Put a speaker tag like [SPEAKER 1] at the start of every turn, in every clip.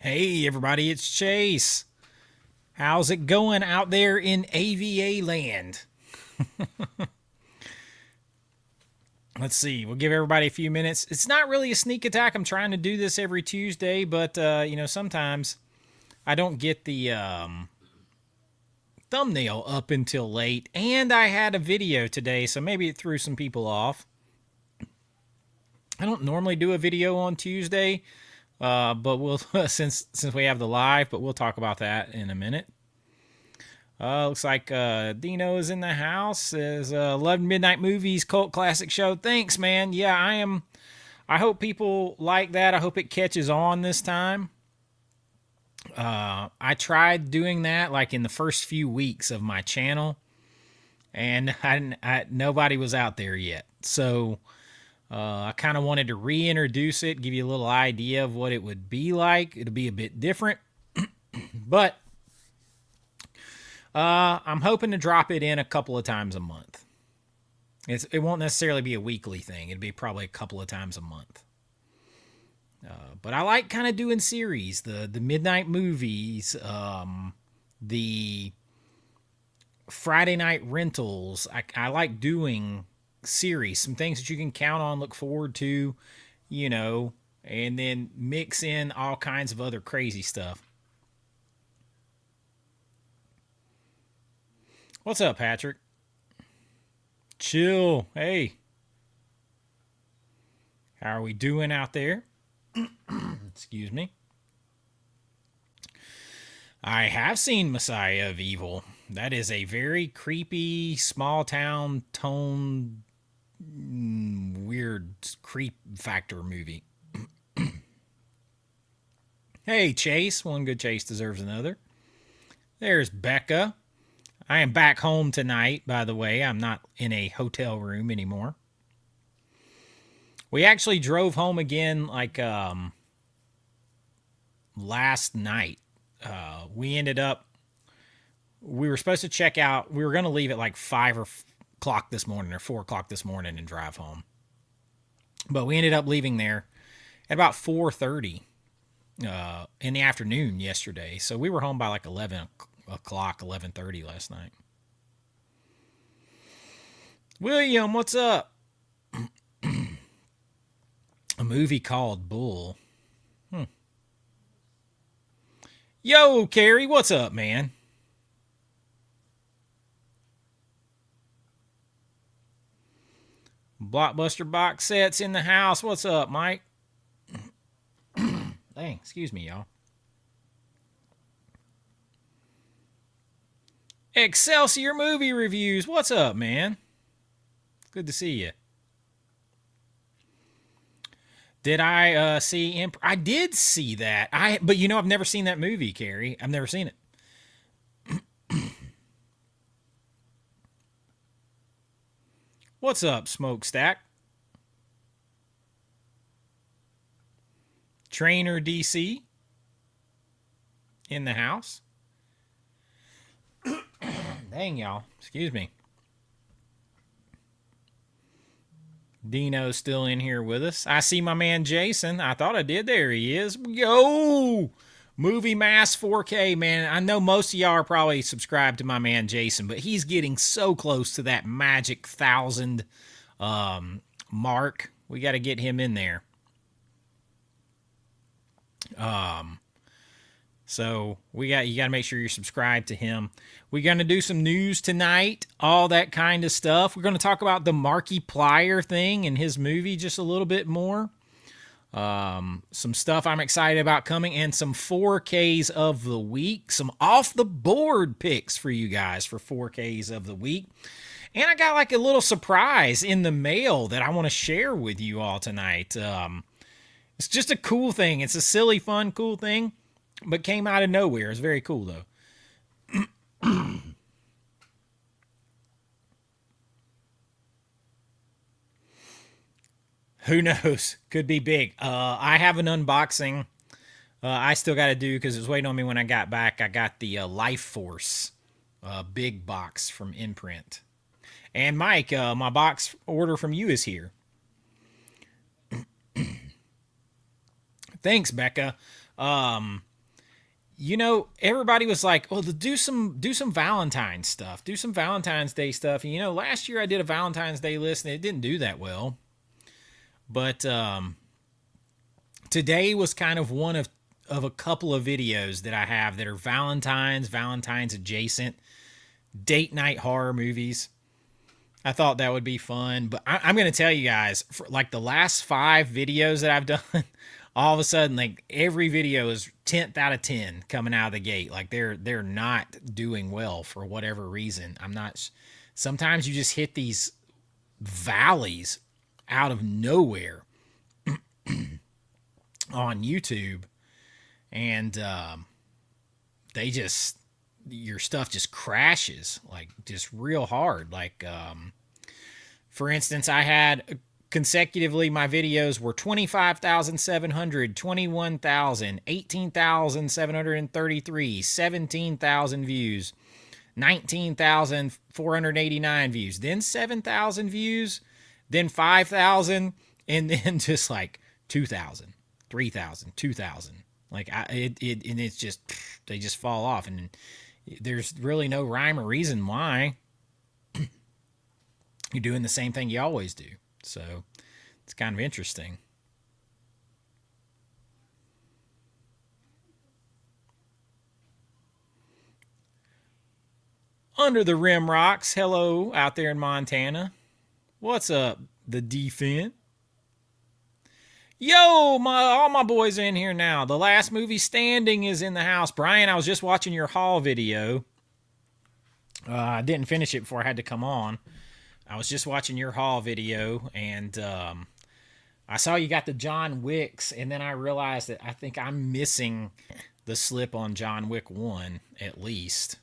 [SPEAKER 1] Hey, everybody, it's Chase. How's it going out there in AVA land? Let's see. We'll give everybody a few minutes. It's not really a sneak attack. I'm trying to do this every Tuesday, but, sometimes I don't get the thumbnail up until late. And I had a video today, so maybe it threw some people off. I don't normally do a video on Tuesday, but we'll since we have the live, but we'll talk about that in a minute. Looks like Dino is in the house. Says 11 Midnight Movies Cult Classic Show. Thanks, man. Yeah, I am. I hope people like that. I hope it catches on this time. I tried doing that like in the first few weeks of my channel, and nobody was out there yet. So I kind of wanted to reintroduce it, give you a little idea of what it would be like. It'll be a bit different, but I'm hoping to drop it in a couple of times a month. It won't necessarily be a weekly thing. It'll be probably a couple of times a month. But I like kind of doing series, the midnight movies, the Friday night rentals. I like doing series, some things that you can count on, look forward to, and then mix in all kinds of other crazy stuff. What's up, Patrick? Chill. Hey. How are we doing out there? Excuse me. I have seen Messiah of Evil. That is a very creepy, small town tone, weird creep factor movie. Hey, Chase. One good Chase deserves another. There's Becca. I am back home tonight, by the way. I'm not in a hotel room anymore. We actually drove home again like last night. We were supposed to check out. We were going to leave at like 5 o'clock this morning or 4 o'clock this morning and drive home. But we ended up leaving there at about 4:30 in the afternoon yesterday. So we were home by like 11 o'clock, 11:30 last night. William, what's up? A movie called Bull. Yo, Carrie, what's up, man? Blockbuster box sets in the house. What's up, Mike? Dang, excuse me, y'all. Excelsior Movie Reviews. What's up, man? Good to see you. Did I see I did see that. But I've never seen that movie, Carrie. I've never seen it. What's up, Smokestack? Trainer DC in the house. Dang, y'all. Excuse me. Dino's still in here with us. I see my man Jason. I thought I did. There he is. Yo! Movie Mass 4K, man. I know most of y'all are probably subscribed to my man Jason, but he's getting so close to that magic 1,000 mark. We got to get him in there. So you got to make sure you're subscribed to him. We're going to do some news tonight, all that kind of stuff. We're going to talk about the Markiplier thing and his movie just a little bit more. Some stuff I'm excited about coming, and some 4Ks of the week, some off the board picks for you guys for 4Ks of the week. And I got like a little surprise in the mail that I want to share with you all tonight. It's just a cool thing. It's a silly, fun, cool thing, but came out of nowhere. It's very cool, though. Who knows? Could be big. I have an unboxing I still got to do because it was waiting on me when I got back. I got the Life Force big box from Imprint. And Mike, my box order from you is here. Thanks, Becca. everybody was like, "Oh, do some Valentine's stuff, do some Valentine's Day stuff." And last year I did a Valentine's Day list and it didn't do that well. But today was kind of one of a couple of videos that I have that are Valentine's adjacent, date night horror movies. I thought that would be fun, but I'm going to tell you guys, for like the last 5 videos that I've done, all of a sudden, like every video is 10th out of 10 coming out of the gate. Like they're not doing well for whatever reason. I'm not. Sometimes you just hit these valleys out of nowhere on YouTube, and they just your stuff just crashes like just real hard. Like for instance, I had consecutively my videos were 25,700, 21,000, 18,733, 17,000 views, 19,489 views, then 7,000 views, then 5,000, and then just like 2,000, 3,000, 2,000. Like and it's just they just fall off, and there's really no rhyme or reason why. You're doing the same thing you always do. So it's kind of interesting. Under the Rim Rocks, hello out there in Montana. What's up, the defense? Yo, all my boys are in here now. The Last Movie Standing is in the house. Brian, I was just watching your haul video. I didn't finish it before I had to come on. I was just watching your haul video, and I saw you got the John Wicks, and then I realized that I think I'm missing the slip on John Wick 1, at least.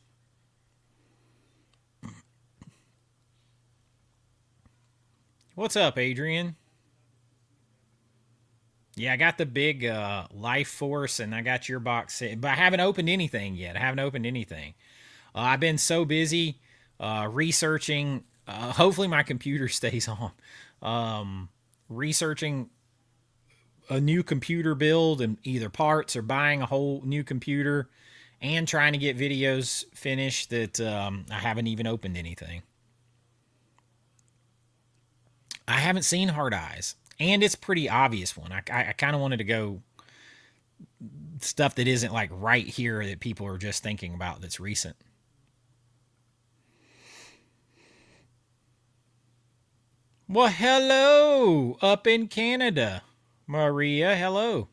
[SPEAKER 1] What's up, Adrian? Yeah, I got the big Life Force, and I got your box, but I haven't opened anything yet. I've been so busy researching. Hopefully, my computer stays on. Researching a new computer build and either parts or buying a whole new computer, and trying to get videos finished that I haven't even opened anything. I haven't seen Hard Eyes, and it's a pretty obvious one. I kind of wanted to go stuff that isn't like right here that people are just thinking about that's recent. Well, hello up in Canada, Maria. Hello.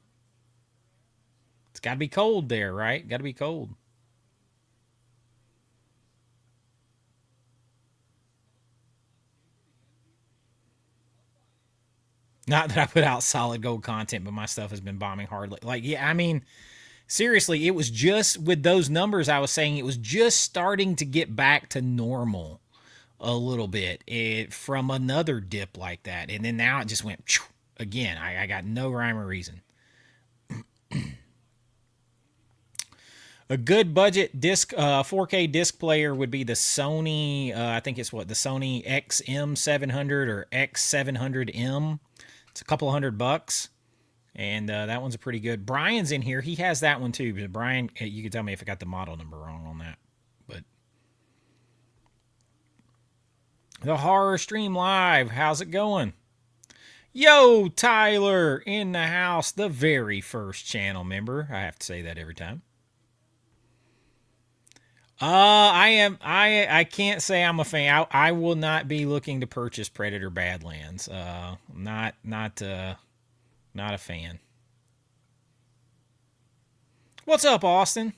[SPEAKER 1] It's got to be cold there, right? Got to be cold. Not that I put out solid gold content, but my stuff has been bombing hard. Like, yeah, I mean, seriously, it was just with those numbers I was saying, it was just starting to get back to normal a little bit from another dip like that. And then now it just went again. I got no rhyme or reason. A good budget disc, 4K disc player would be the Sony. I think it's the Sony XM700 or X700M. It's a couple $100, and that one's a pretty good. Brian's in here. He has that one too. But Brian, you can tell me if I got the model number wrong on that. But the Horror Stream Live, how's it going? Yo, Tyler in the house, the very first channel member. I have to say that every time. I am. I can't say I'm a fan. I will not be looking to purchase Predator Badlands. Not a fan. What's up, Austin?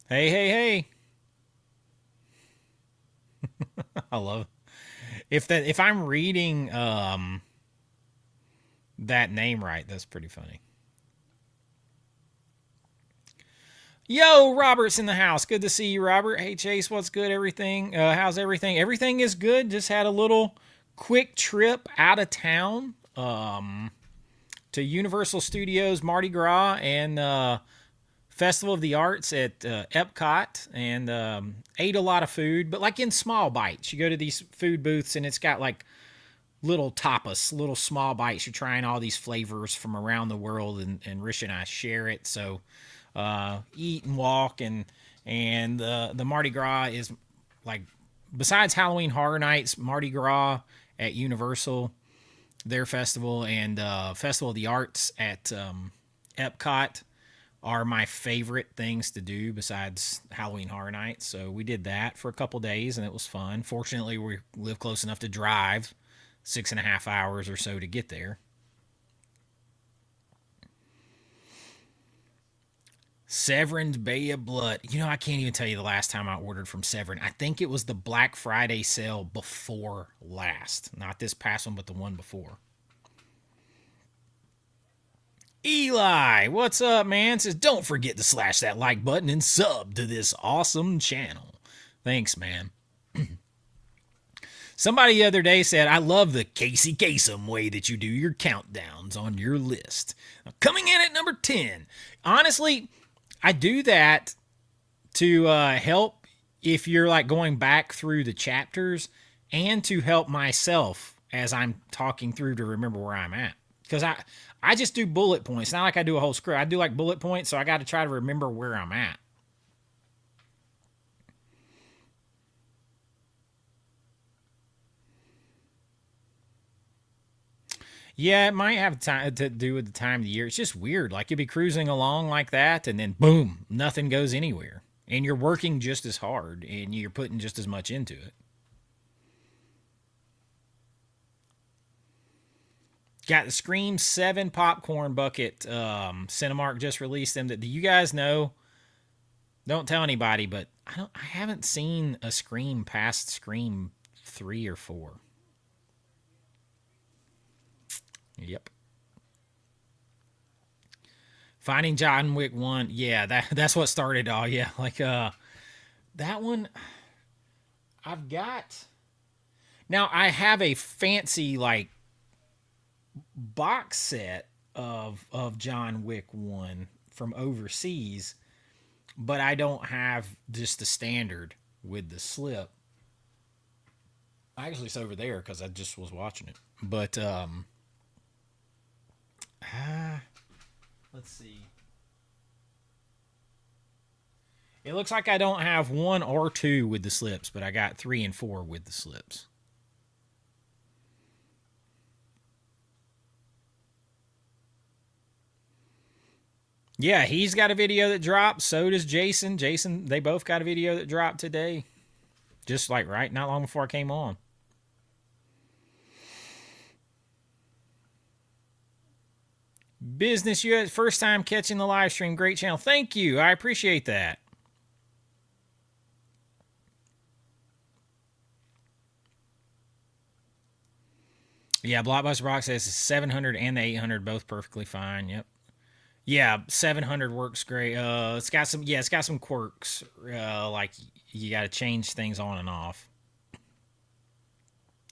[SPEAKER 1] Hey, hey, hey. I love if I'm reading that name right. That's pretty funny. Yo, Robert's in the house. Good to see you, Robert. Hey, Chase, what's good? Everything? How's everything? Everything is good. Just had a little quick trip out of town to Universal Studios Mardi Gras and Festival of the Arts at Epcot, and ate a lot of food, but like in small bites. You go to these food booths, and it's got like little tapas, little small bites. You're trying all these flavors from around the world, and Rich and I share it. So eat and walk, and the Mardi Gras is like, besides Halloween Horror Nights, Mardi Gras at Universal, their festival, and Festival of the Arts at Epcot are my favorite things to do besides Halloween Horror Nights. So we did that for a couple days, and it was fun. Fortunately, we live close enough to drive 6.5 hours or so to get there. Severin's Bay of Blood. You know, I can't even tell you the last time I ordered from Severin. I think it was the Black Friday sale before last. Not this past one, but the one before. Eli, what's up, man? Says, don't forget to slash that like button and sub to this awesome channel. Thanks, man. Somebody the other day said, I love the Casey Kasem way that you do your countdowns on your list. Now, coming in at number 10. Honestly, I do that to help if you're like going back through the chapters, and to help myself as I'm talking through to remember where I'm at. Because I just do bullet points. It's not like I do a whole script. I do like bullet points, so I got to try to remember where I'm at. Yeah, it might have time to do with the time of the year. It's just weird. Like you'll be cruising along like that, and then boom, nothing goes anywhere. And you're working just as hard, and you're putting just as much into it. Got the Scream 7 popcorn bucket. Cinemark just released them. Do you guys know? Don't tell anybody, but I haven't seen a Scream past Scream 3 or 4. Yep. Finding John Wick 1. Yeah, that's what started all. Yeah, like that one I've got. Now I have a fancy like box set of John Wick 1 from overseas, but I don't have just the standard with the slip. Actually, it's over there because I just was watching it. But ah, let's see. It looks like I don't have 1 or 2 with the slips, but I got 3 and 4 with the slips. Yeah, he's got a video that dropped. So does Jason. Jason, they both got a video that dropped today. Just like right, not long before I came on. Business US, first time catching the live stream. Great channel. Thank you. I appreciate that. Yeah, Blockbuster Box says 700 and the 800 both perfectly fine. Yep. Yeah, 700 works great. It's got some quirks. Like you got to change things on and off,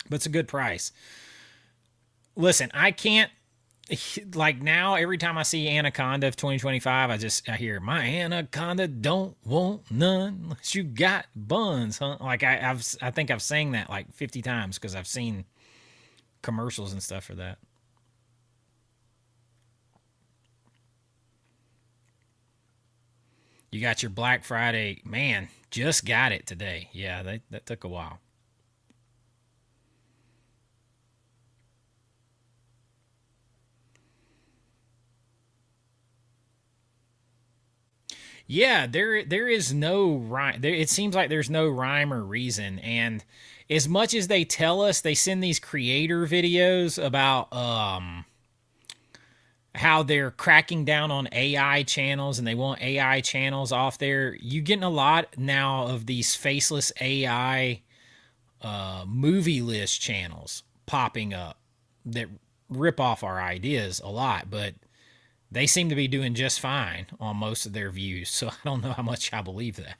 [SPEAKER 1] but it's a good price. Listen, I can't like now. Every time I see Anaconda of 2025, I hear my Anaconda don't want none unless you got buns, huh? Like I think I've sang that like 50 times because I've seen commercials and stuff for that. You got your Black Friday, man. Just got it today. Yeah, that took a while. Yeah, there is no rhyme. It seems like there's no rhyme or reason. And as much as they tell us, they send these creator videos about how they're cracking down on AI channels and they want AI channels off there. You're getting a lot now of these faceless AI movie list channels popping up that rip off our ideas a lot, but they seem to be doing just fine on most of their views. So I don't know how much I believe that.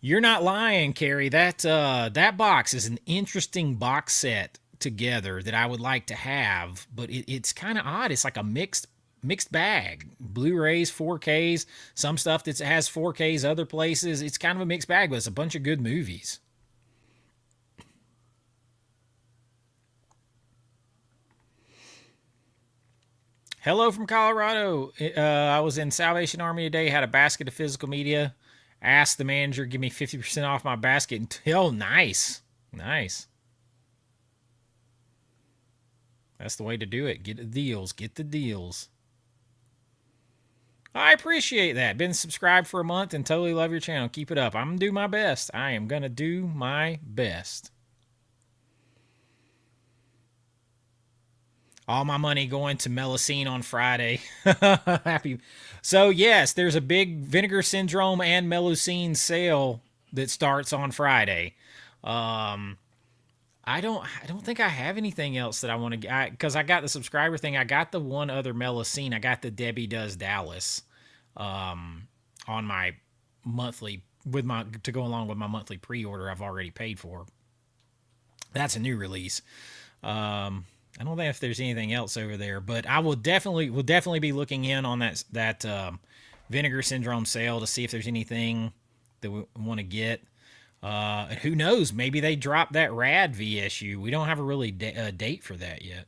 [SPEAKER 1] You're not lying, Carrie. That box is an interesting box set together that I would like to have, but it's kind of odd. It's like a mixed bag. Blu-rays, 4Ks, some stuff that has 4Ks other places. It's kind of a mixed bag, but it's a bunch of good movies. Hello from Colorado. I was in Salvation Army today, had a basket of physical media. Asked the manager, give me 50% off my basket. Oh, nice. Nice. That's the way to do it. Get the deals. Get the deals. I appreciate that. Been subscribed for a month and totally love your channel. Keep it up. I'm going to do my best. I am going to do my best. All my money going to Melusine on Friday. Happy. So, yes, there's a big Vinegar Syndrome and Melusine sale that starts on Friday. I don't think I have anything else that I want to get, because I got the subscriber thing. I got the one other Melusine. I got the Debbie Does Dallas on my monthly, to go along with my monthly pre-order I've already paid for. That's a new release. I don't think if there's anything else over there, but I will definitely be looking in on that Vinegar Syndrome sale to see if there's anything that we want to get. Who knows? Maybe they drop that Rad VSU. We don't have a really date for that yet.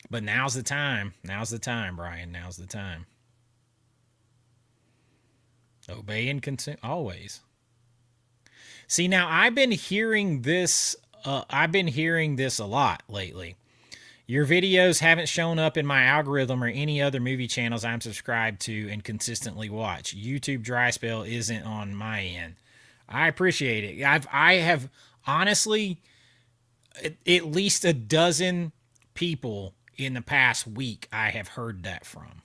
[SPEAKER 1] But now's the time. Now's the time, Brian. Now's the time. Obey and consume always. See, now I've been hearing this. I've been hearing this a lot lately. Your videos haven't shown up in my algorithm or any other movie channels I'm subscribed to and consistently watch. YouTube dry spell isn't on my end. I appreciate it. I have honestly at least a dozen people in the past week I have heard that from.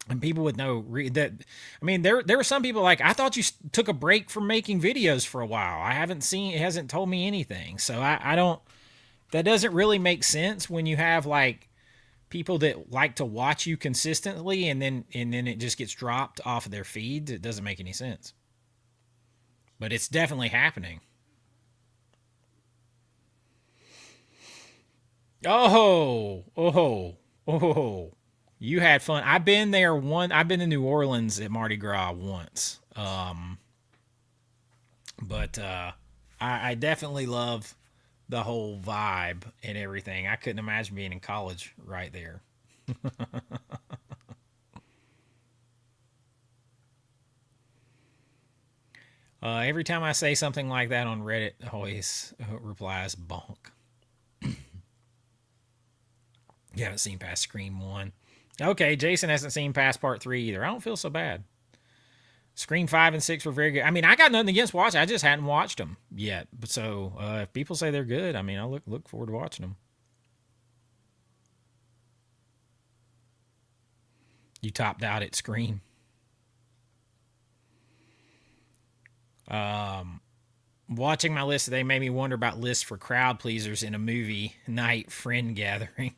[SPEAKER 1] And people would know that. I mean, there were some people like, I thought you took a break from making videos for a while. I haven't seen, it hasn't told me anything. So I don't, that doesn't really make sense when you have like people that like to watch you consistently and then it just gets dropped off of their feeds. It doesn't make any sense. But it's definitely happening. Oh. You had fun. I've been there I've been to New Orleans at Mardi Gras once. But I definitely love the whole vibe and everything. I couldn't imagine being in college right there. Every time I say something like that on Reddit, always replies bonk. You haven't seen past Scream 1. Okay, Jason hasn't seen past Part 3 either. I don't feel so bad. Scream 5 and 6 were very good. I mean, I got nothing against watching. I just hadn't watched them yet. But so if people say they're good, I mean, I look forward to watching them. You topped out at Scream. Watching my list today made me wonder about lists for crowd pleasers in a movie night friend gathering.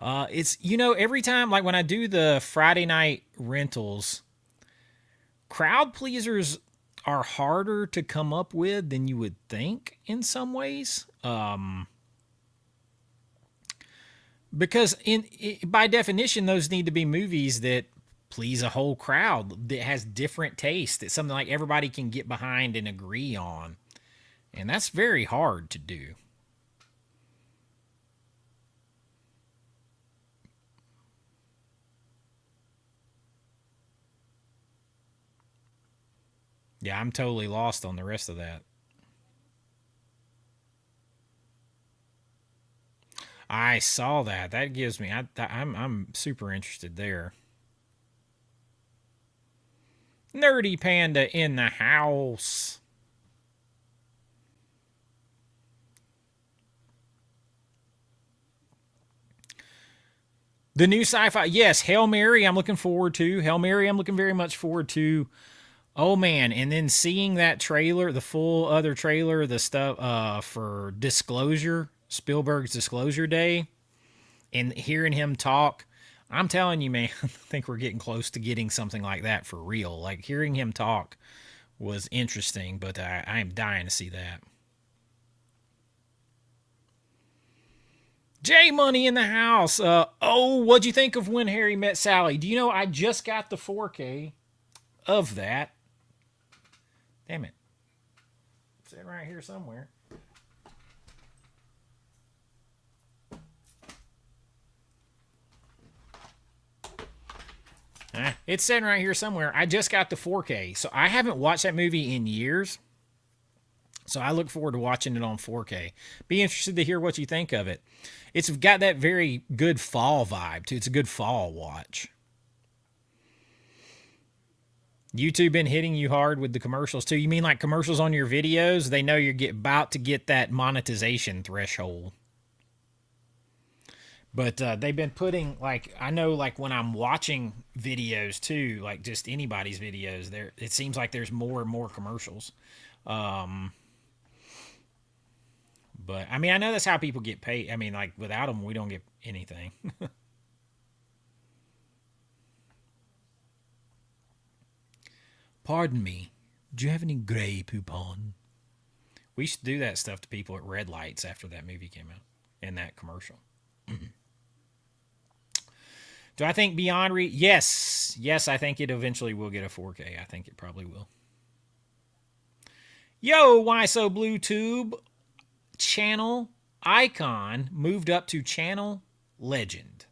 [SPEAKER 1] It's, every time, like when I do the Friday night rentals, crowd pleasers are harder to come up with than you would think in some ways. Because by definition, those need to be movies that please a whole crowd, that has different taste. It's something like everybody can get behind and agree on. And that's very hard to do. Yeah, I'm totally lost on the rest of that. I saw that. That gives me. I'm super interested there. Nerdy Panda in the house. The new sci-fi, yes. Hail Mary, I'm looking forward to. Hail Mary, I'm looking very much forward to. Oh man, and then seeing that trailer, the full other trailer, the stuff for Disclosure, Spielberg's Disclosure Day, and hearing him talk, I'm telling you, man, I think we're getting close to getting something like that for real. Like hearing him talk was interesting, but I am dying to see that. J Money in the house. What'd you think of When Harry Met Sally? Do you know I just got the 4K of that? Damn it. It's sitting right here somewhere. It's sitting right here somewhere. I just got the 4K, so I haven't watched that movie in years. So I look forward to watching it on 4K. Be interested to hear what you think of it. It's got that very good fall vibe too. It's a good fall watch. YouTube been hitting you hard with the commercials too. You mean like commercials on your videos? They know you're about to get that monetization threshold. But they've been putting, like, I know, like when I'm watching videos too, like just anybody's videos, there it seems like there's more and more commercials. Um, but I mean, I know that's how people get paid. I mean, like without them, we don't get anything. Pardon me. Do you have any Grey Poupon? We used to do that stuff to people at red lights after that movie came out in that commercial. Do I think Beyond Yes. Yes, I think it eventually will get a 4K. I think it probably will. Yo, Why So Blue Tube channel icon moved up to channel legend.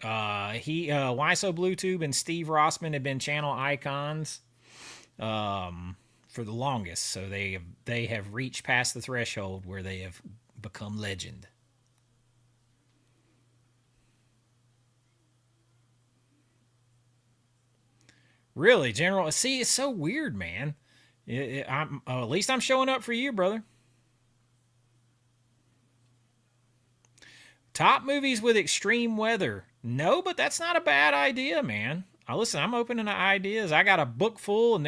[SPEAKER 1] Why So Blue Tube and Steve Rossman have been channel icons for the longest, so they have reached past the threshold where they have become legend. Really, General? See, it's so weird, man. At least I'm showing up for you, brother. Top movies with extreme weather. No, but that's not a bad idea, man. Listen, I'm open to ideas. I got a book full, and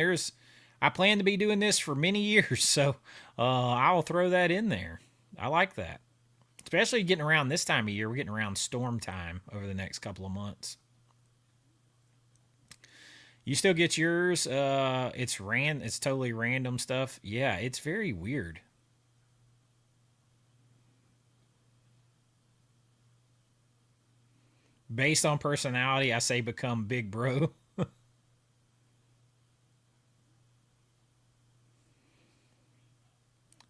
[SPEAKER 1] I plan to be doing this for many years, so I'll throw that in there. I like that. Especially getting around this time of year. We're getting around storm time over the next couple of months. You still get yours. It's totally random stuff. Yeah, it's very weird. Based on personality, I say become big bro.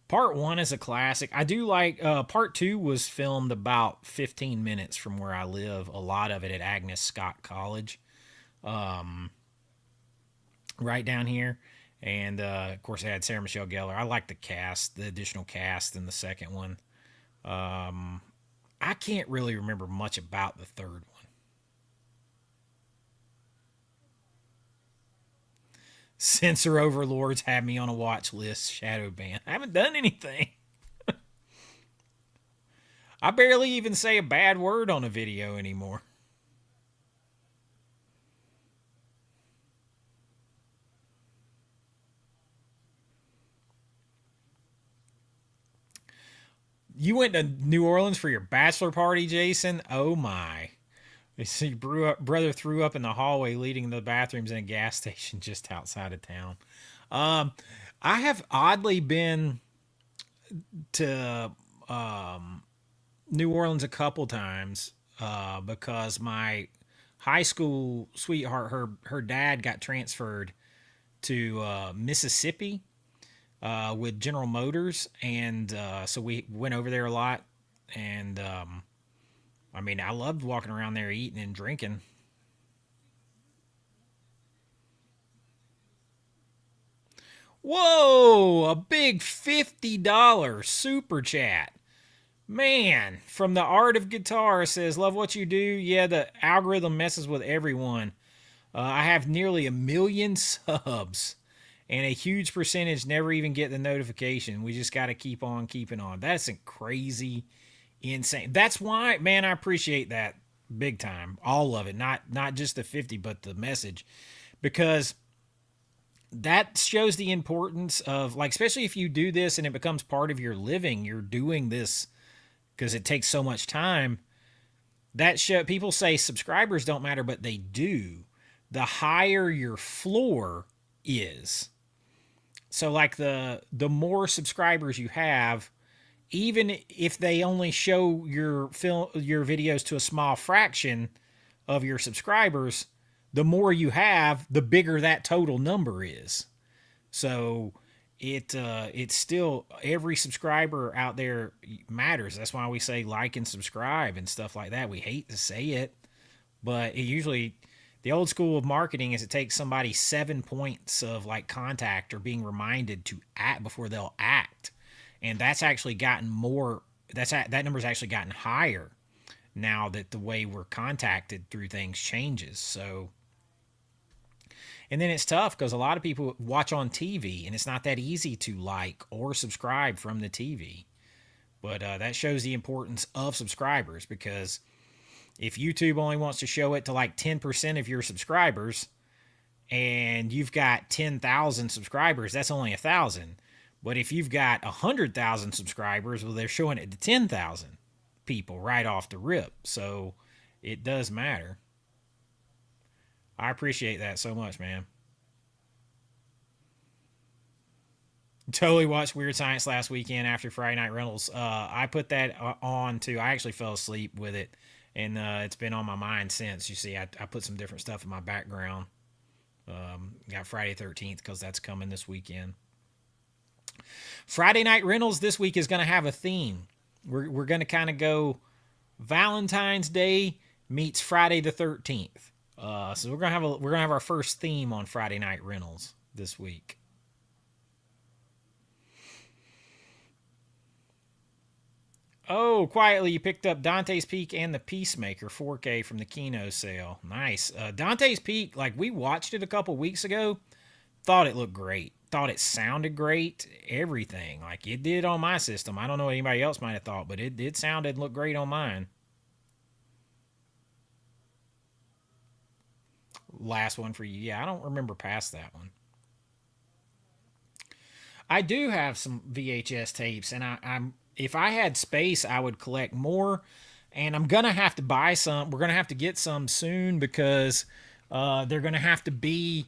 [SPEAKER 1] Part one is a classic. I do like part two was filmed about 15 minutes from where I live. A lot of it at Agnes Scott College, um, right down here. And of course, I had Sarah Michelle Gellar. I like the cast, the additional cast in the second one. Um, I can't really remember much about the third one. Censor overlords have me on a watch list. Shadow ban. I haven't done anything. I barely even say a bad word on a video anymore. You went to New Orleans for your bachelor party, Jason? Oh my. See, brother threw up in the hallway leading to the bathrooms in a gas station just outside of town. Um, I have oddly been to New Orleans a couple times because my high school sweetheart, her dad got transferred to Mississippi with General Motors, and so we went over there a lot. And I mean, I loved walking around there eating and drinking. Whoa, a big $50 super chat. Man, from the art of guitar says, love what you do. Yeah, the algorithm messes with everyone. I have nearly 1 million subs, and a huge percentage never even get the notification. We just got to keep on keeping on. That's a crazy, insane. That's why, man, I appreciate that big time. All of it, not just the 50, but the message, because that shows the importance of, like, especially if you do this and it becomes part of your living. You're doing this because it takes so much time. That show, people say subscribers don't matter, but they do. The higher your floor is, so like the more subscribers you have, even if they only show your videos to a small fraction of your subscribers, the more you have, the bigger that total number is. So it's still every subscriber out there matters. That's why we say like and subscribe and stuff like that. We hate to say it, but it usually the old school of marketing is it takes somebody 7 points of like contact or being reminded to act before they'll act, and that's actually gotten more. That number's actually gotten higher now that the way we're contacted through things changes. So, and then it's tough because a lot of people watch on TV, and it's not that easy to like or subscribe from the TV. But that shows the importance of subscribers, because if YouTube only wants to show it to like 10% of your subscribers, and you've got 10,000 subscribers, that's only 1,000. But if you've got 100,000 subscribers, well, they're showing it to 10,000 people right off the rip. So it does matter. I appreciate that so much, man. Totally watched Weird Science last weekend after Friday Night Rentals. I put that on too. I actually fell asleep with it, and it's been on my mind since. You see, I put some different stuff in my background. Got Friday 13th because that's coming this weekend. Friday Night Rentals this week is going to have a theme. We're going to kind of go Valentine's Day meets Friday the 13th. So we're gonna have our first theme on Friday Night Rentals this week. Oh, quietly you picked up Dante's Peak and The Peacemaker 4K from the Kino sale. Nice. Dante's Peak, like we watched it a couple weeks ago. Thought it looked great. Thought it sounded great. Everything. Like it did on my system. I don't know what anybody else might have thought, but it sounded and looked great on mine. Last one for you. Yeah, I don't remember past that one. I do have some VHS tapes, and I'm if I had space, I would collect more. And I'm gonna have to buy some. We're gonna have to get some soon because they're gonna have to be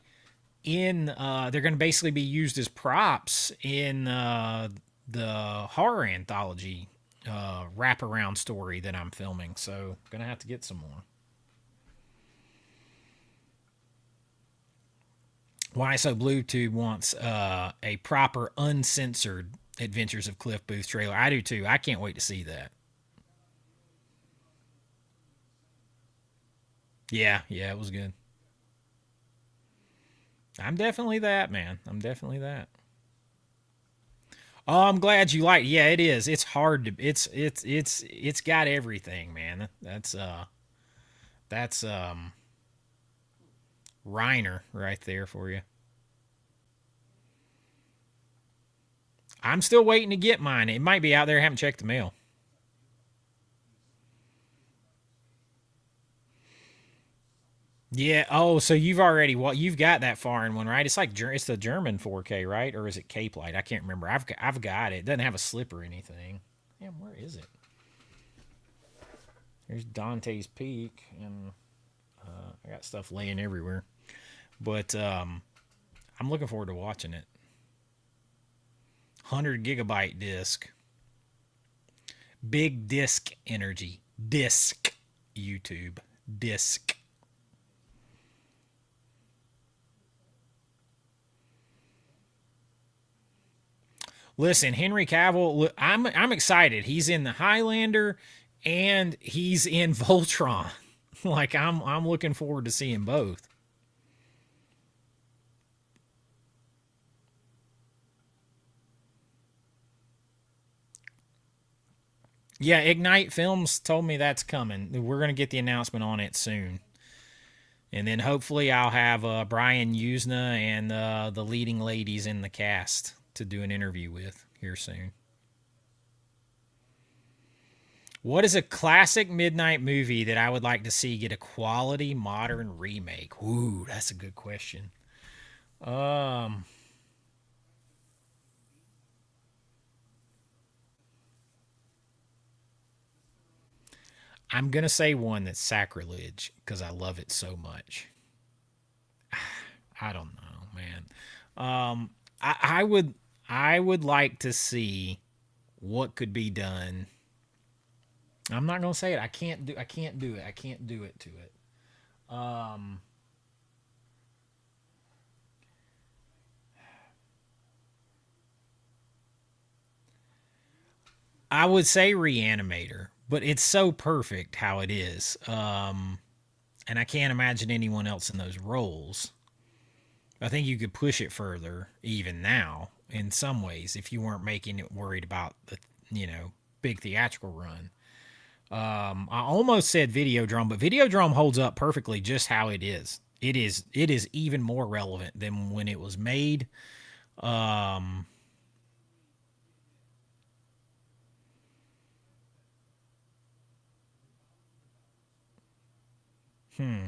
[SPEAKER 1] in. They're gonna basically be used as props in the horror anthology wraparound story that I'm filming. So gonna have to get some more. Why So Bluetooth wants a proper uncensored Adventures of Cliff Booth trailer. I do too. I can't wait to see that. Yeah, yeah, it was good. I'm definitely that, man. I'm definitely that. Oh, I'm glad you like. Yeah, it is. It's hard to. It's got everything, man. That's Reiner right there for you. I'm still waiting to get mine. It might be out there. I haven't checked the mail. Yeah. Oh, so you've already you've got that foreign one, right? It's like it's the German 4K, right? Or is it Cape Light? I can't remember. I've got it. It doesn't have a slip or anything. Damn, where is it? Here's Dante's Peak, and I got stuff laying everywhere. But I'm looking forward to watching it. 100 gigabyte disc, big disc energy, disc YouTube, disc. Listen, Henry Cavill, I'm excited. He's in the Highlander and he's in Voltron. Like I'm looking forward to seeing both. Yeah, Ignite Films told me that's coming. We're going to get the announcement on it soon. And then hopefully I'll have Brian Usna and the leading ladies in the cast to do an interview with here soon. What is a classic midnight movie that I would like to see get a quality modern remake? Ooh, that's a good question. Um, I'm gonna say one that's sacrilege because I love it so much. I don't know, man. I would like to see what could be done. I'm not gonna say it. I can't do it. I can't do it to it. Um, I would say Reanimator, but it's so perfect how it is. And I can't imagine anyone else in those roles. I think you could push it further even now in some ways if you weren't making it worried about the, big theatrical run. I almost said Videodrome, but Videodrome holds up perfectly just how it is. It is even more relevant than when it was made. Um, hmm.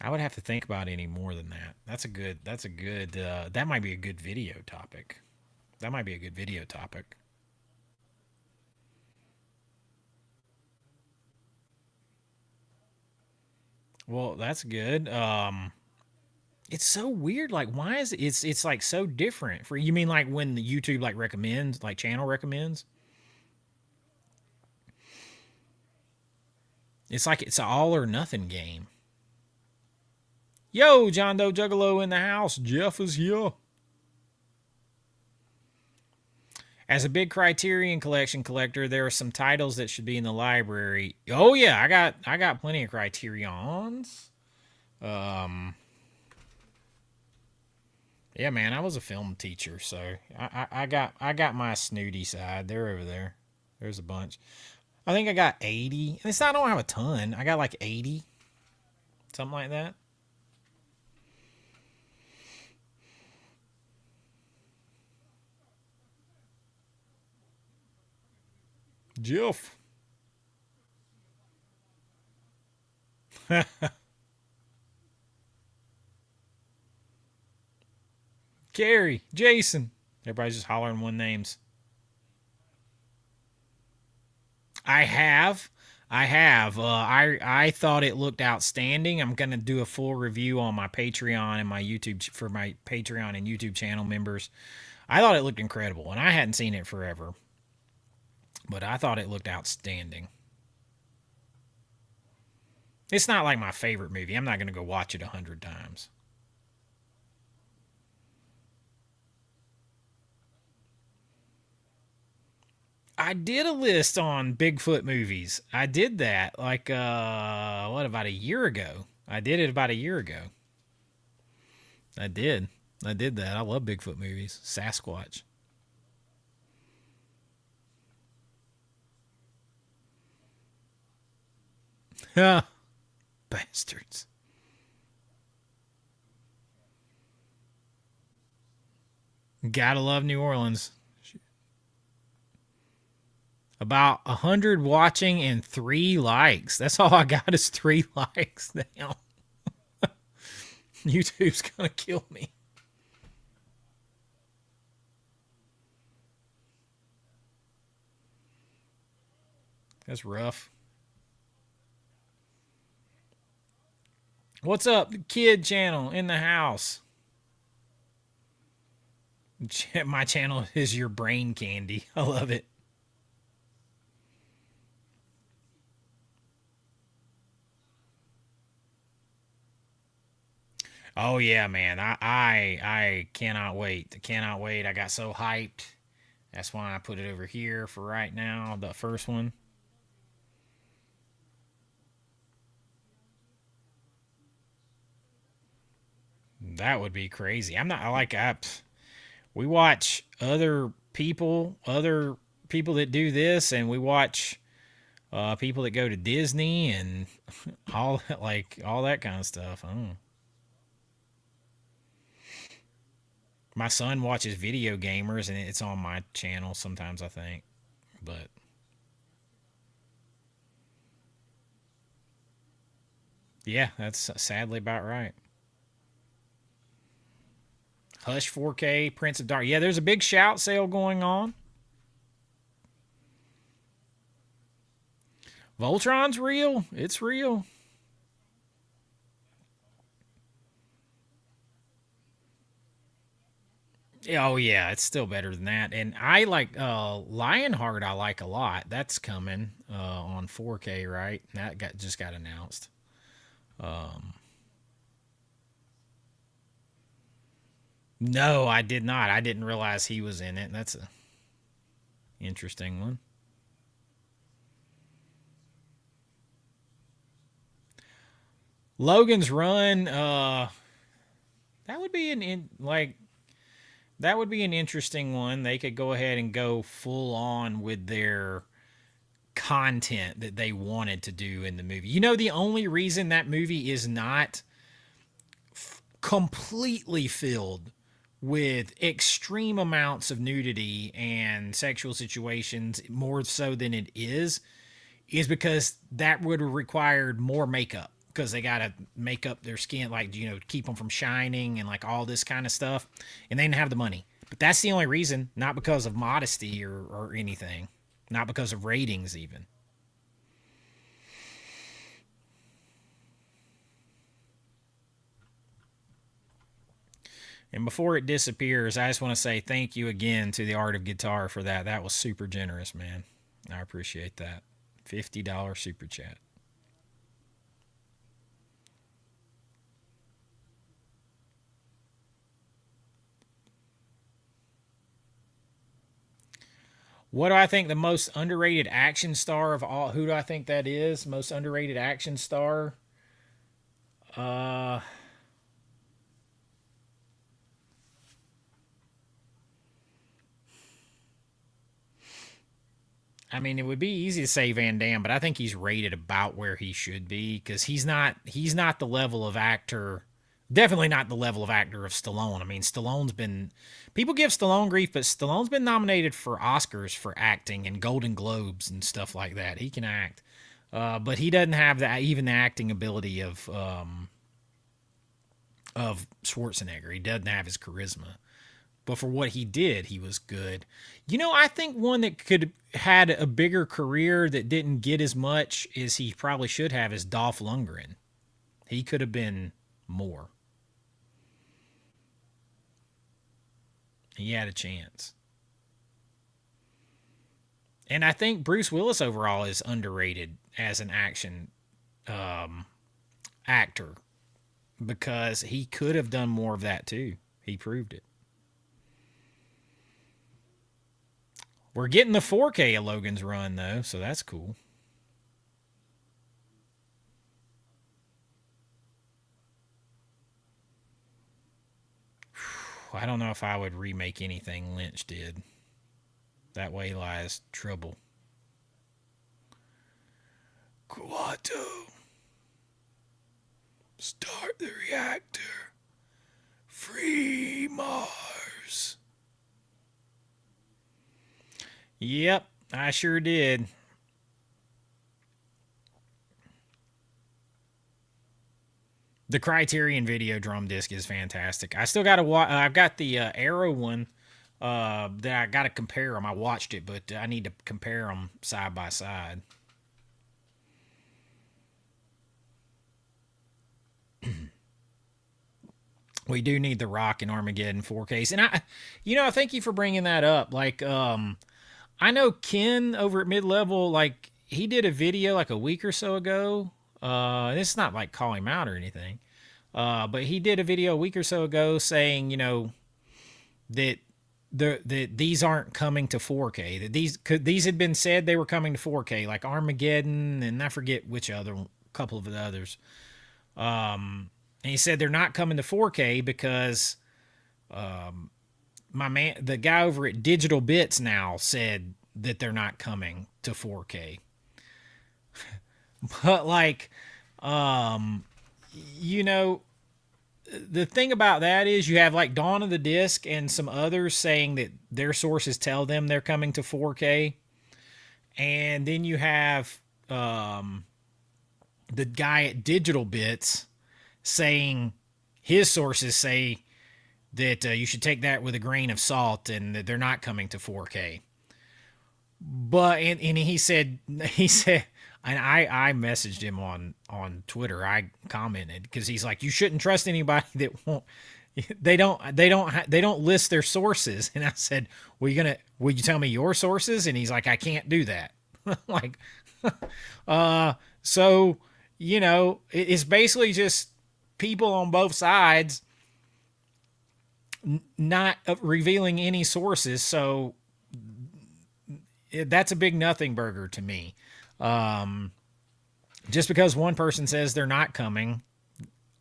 [SPEAKER 1] I would have to think about any more than that. That might be a good video topic. That might be a good video topic. Well, that's good. It's so weird. Like, why is it's like so different for you? Mean like when the YouTube like recommends, like channel recommends? It's like it's an all or nothing game. Yo, John Doe Juggalo in the house. Jeff is here. As a big Criterion Collection collector, there are some titles that should be in the library. Oh yeah, I got plenty of Criterions. Um, yeah, man, I was a film teacher, so I got my snooty side. They're over there. There's a bunch. I think I got 80. And it's not, I don't have a ton. I got like 80, something like that. Jeff. Gary, Jason. Everybody's just hollering one names. I have. I have. I thought it looked outstanding. I'm gonna do a full review on my Patreon and my YouTube for my Patreon and YouTube channel members. I thought it looked incredible, and I hadn't seen it forever, but I thought it looked outstanding. It's not like my favorite movie. I'm not gonna go watch it 100 times. I did a list on Bigfoot movies. I did that like what about a year ago? I did it about a year ago. I did. I did that. I love Bigfoot movies. Sasquatch. Bastards. Gotta love New Orleans. About 100 watching and 3 likes. That's all I got is 3 likes now. YouTube's gonna kill me. That's rough. What's up, the kid channel in the house? My channel is your brain candy. I love it. Oh yeah, man. I cannot wait. I cannot wait. I got so hyped. That's why I put it over here for right now. The first one. That would be crazy. I'm not I like I we watch other people that do this, and we watch people that go to Disney and all like all that kind of stuff. I don't know. My son watches video gamers, and it's on my channel sometimes. I think, but yeah, that's sadly about right. Hush 4K, Prince of Dark. Yeah, there's a big shout sale going on. Voltron's real. It's real. Oh yeah, it's still better than that. And I like Lionheart. I like a lot. That's coming on 4K, right? That got just got announced. Um, No, I did not. I didn't realize he was in it. That's a interesting one. Logan's Run. That would be that would be an interesting one. They could go ahead and go full on with their content that they wanted to do in the movie. You know, the only reason that movie is not completely filled with extreme amounts of nudity and sexual situations, more so than it is because that would have required more makeup because they got to make up their skin, like, you know, keep them from shining and like all this kind of stuff. And they didn't have the money. But that's the only reason, not because of modesty or anything, not because of ratings, even. And before it disappears, I just want to say thank you again to the Art of Guitar for that. That was super generous, man. I appreciate that. $50 super chat. What do I think the most underrated action star of all? Who do I think that is? Most underrated action star? Uh, I mean, it would be easy to say Van Damme, but I think he's rated about where he should be because he's not the level of actor. Definitely not the level of actor of Stallone. I mean, Stallone's been people give Stallone grief, but Stallone's been nominated for Oscars for acting and Golden Globes and stuff like that. He can act, but he doesn't have even the acting ability of Schwarzenegger. He doesn't have his charisma. But for what he did, he was good. You know, I think one that could had a bigger career that didn't get as much as he probably should have is Dolph Lundgren. He could have been more. He had a chance. And I think Bruce Willis overall is underrated as an action um, actor because he could have done more of that too. He proved it. We're getting the 4K of Logan's Run though, so that's cool. I don't know if I would remake anything Lynch did. That way lies trouble. Kuato, start the reactor. Free Mars. Yep, I sure did. The Criterion video drum disc is fantastic. I still got to watch. I've got the Arrow one that I got to compare them. I watched it, but I need to compare them side by side. We do need the Rock and Armageddon 4Ks, and thank you for bringing that up. Like, I know Ken over at Mid Level, like he did a video like a week or so ago. This is not like calling him out or anything, but he did a video a week or so ago saying, that that these aren't coming to 4K. That these had been said they were coming to 4K, like Armageddon, and I forget which other couple of the others. And he said they're not coming to 4K because my man, the guy over at Digital Bits now said that they're not coming to 4K. But like, um, you know, the thing about that is you have like Dawn of the Disc and some others saying that their sources tell them they're coming to 4K, and then you have the guy at Digital Bits saying his sources say that you should take that with a grain of salt and that they're not coming to 4K. But and he said and I messaged him on Twitter. I commented because he's like, you shouldn't trust anybody that won't. They don't list their sources. And I said, will you tell me your sources? And he's like, I can't do that. Like, so it's basically just people on both sides not revealing any sources. So that's a big nothing burger to me. Um, just because one person says they're not coming,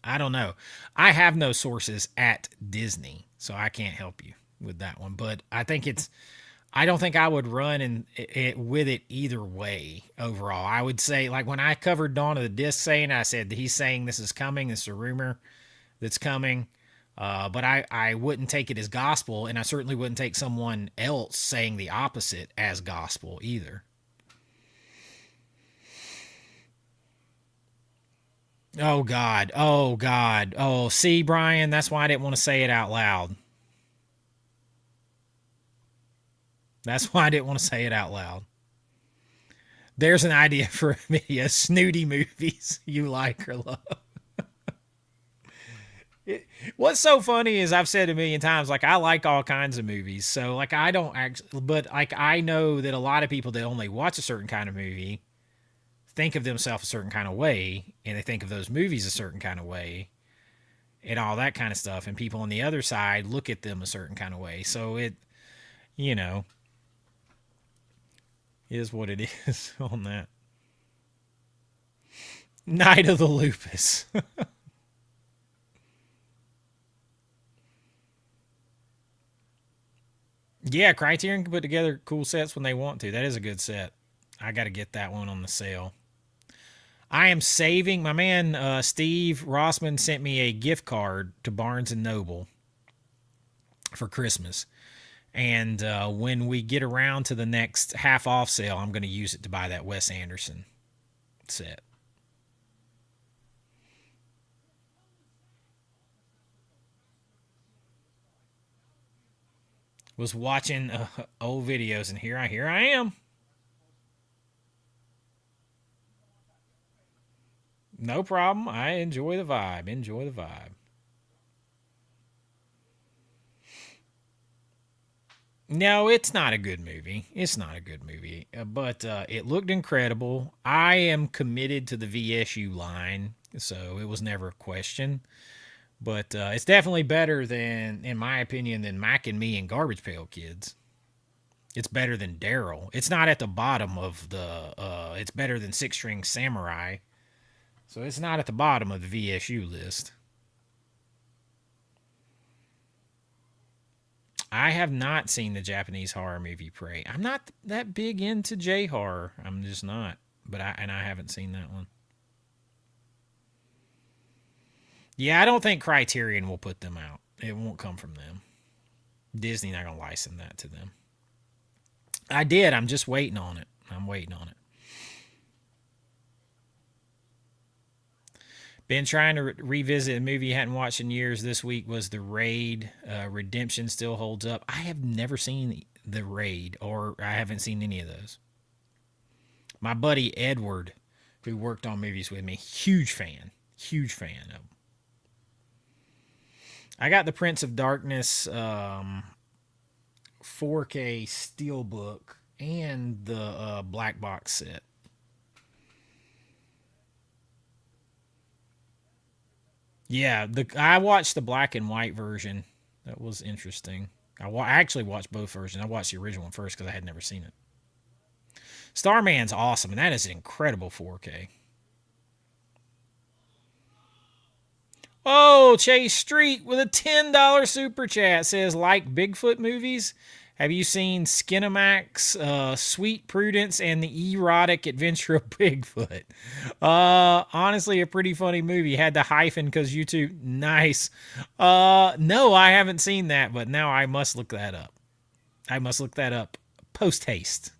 [SPEAKER 1] I don't know. I have no sources at Disney, so I can't help you with that one. But I think it's. I don't think I would run with it either way overall. I would say, like when I covered Dawn of the Disc saying, I said he's saying this is coming. This is a rumor that's coming. But I wouldn't take it as gospel, and I certainly wouldn't take someone else saying the opposite as gospel either. Oh God. Oh God. Oh, see, Brian, that's why I didn't want to say it out loud. That's why I didn't want to say it out loud. There's an idea for me, a snooty movies you like or love. What's so funny is I've said a million times, like I like all kinds of movies. So like I don't actually, but like I know that a lot of people that only watch a certain kind of movie think of themselves a certain kind of way, and they think of those movies a certain kind of way, and all that kind of stuff. And people on the other side look at them a certain kind of way. So it, you know, is what it is on that. Night of the Lupus. Yeah, Criterion can put together cool sets when they want to. That is a good set. I got to get that one on the sale. I am saving. My man Steve Rossman sent me a gift card to Barnes and Noble for Christmas, and when we get around to the next half off sale, I'm going to use it to buy that Wes Anderson set. Was watching old videos, and here I am. No problem. I enjoy the vibe. Enjoy the vibe. No, it's not a good movie. It's not a good movie, but it looked incredible. I am committed to the VSU line, so it was never a question. But it's definitely better than, in my opinion, than Mac and Me and Garbage Pail Kids. It's better than Daryl. It's not at the bottom of the. It's better than Six String Samurai. So it's not at the bottom of the VSU list. I have not seen the Japanese horror movie Prey. I'm not that big into J horror. I'm just not. But I haven't seen that one. Yeah, I don't think Criterion will put them out. It won't come from them. Disney not gonna license that to them. I did. I'm just waiting on it. I'm waiting on it. Been trying to revisit a movie you hadn't watched in years. This week was The Raid. Redemption still holds up. I have never seen The Raid, or I haven't seen any of those. My buddy Edward, who worked on movies with me, huge fan of them. I got the Prince of Darkness 4K Steelbook and the black box set. Yeah, the I watched the black and white version. That was interesting. I actually watched both versions. I watched the original one first because I had never seen it. Starman's awesome, and that is an incredible 4K. Oh, Chase Street with a $10 super chat says, like Bigfoot movies? Have you seen Skinamax, Sweet Prudence, and the Erotic Adventure of Bigfoot? Honestly, a pretty funny movie. Had the hyphen because YouTube. Nice. No, I haven't seen that, but now I must look that up. I must look that up post haste.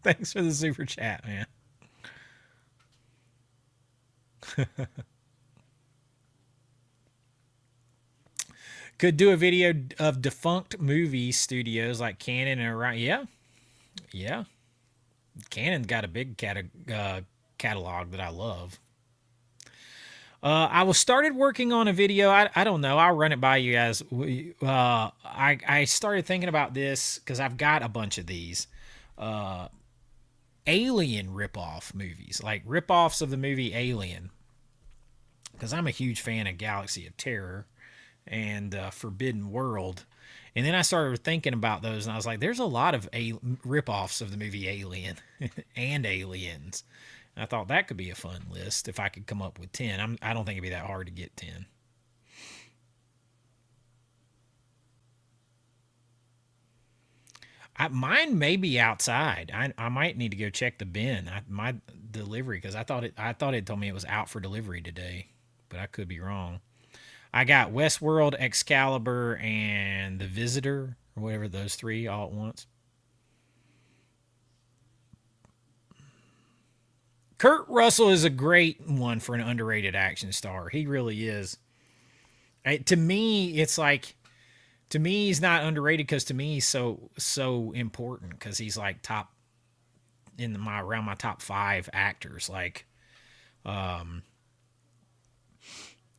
[SPEAKER 1] Thanks for the super chat, man. Could do a video of defunct movie studios like Canon and around. Yeah, yeah. Canon's got a big catalog that I love. I was started working on a video. I don't know. I'll run it by you guys. I started thinking about this because I've got a bunch of these Alien ripoff movies, like ripoffs of the movie Alien. Because I'm a huge fan of Galaxy of Terror, and Forbidden World. And then I started thinking about those, and I was like, "There's a lot of rip-offs of the movie Alien and Aliens." And I thought that could be a fun list if I could come up with 10. I don't think it'd be that hard to get 10. Mine may be outside. I might need to go check the bin. My delivery because I thought it told me it was out for delivery today, but I could be wrong. I got Westworld, Excalibur, and The Visitor, or whatever, those three all at once. Kurt Russell is a great one for an underrated action star. He really is. To me, it's like to me he's not underrated because to me he's so important because he's like top in my around my top five actors. Like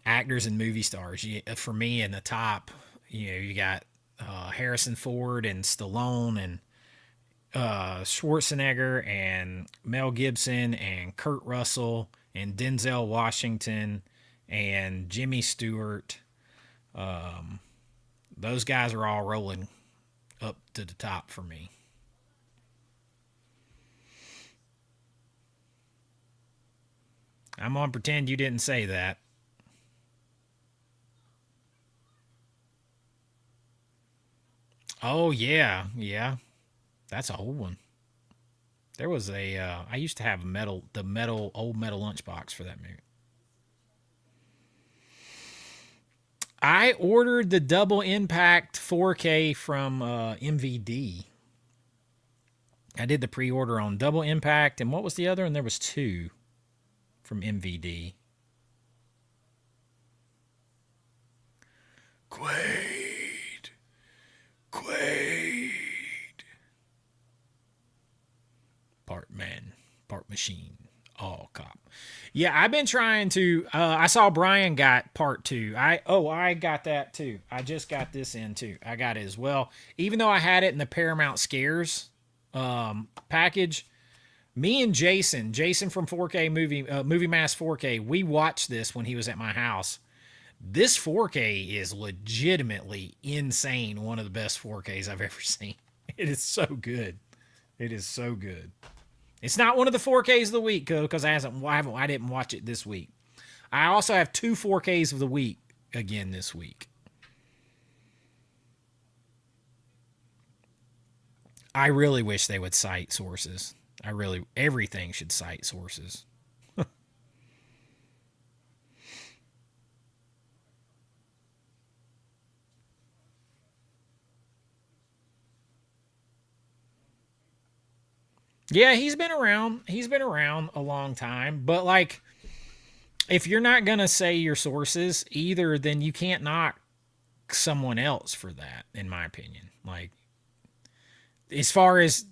[SPEAKER 1] actors and movie stars. For me, in the top, you got Harrison Ford and Stallone and Schwarzenegger and Mel Gibson and Kurt Russell and Denzel Washington and Jimmy Stewart. Those guys are all rolling up to the top for me. I'm gonna pretend you didn't say that. Oh yeah, yeah, that's a old one. There was a I used to have the metal old metal lunchbox for that movie. I ordered the Double Impact 4K from MVD. I did the pre-order on Double Impact, and what was the other? And there was two from MVD. Quaid, Quaid, part man, part machine, all cop. Yeah, I've been trying to. I saw Brian got part two. I got that too. I just got this in too. I got it as well. Even though I had it in the Paramount Scares package, me and Jason from 4K Movie Mass 4K, we watched this when he was at my house. This 4K is legitimately insane. One of the best 4Ks I've ever seen. It is so good. It is so good. It's not one of the 4Ks of the week because I didn't watch it this week. I also have two 4Ks of the week again this week. I really wish they would cite sources. Everything should cite sources. Yeah, he's been around. He's been around a long time, but like if you're not going to say your sources either, then you can't knock someone else for that in my opinion. Like as far as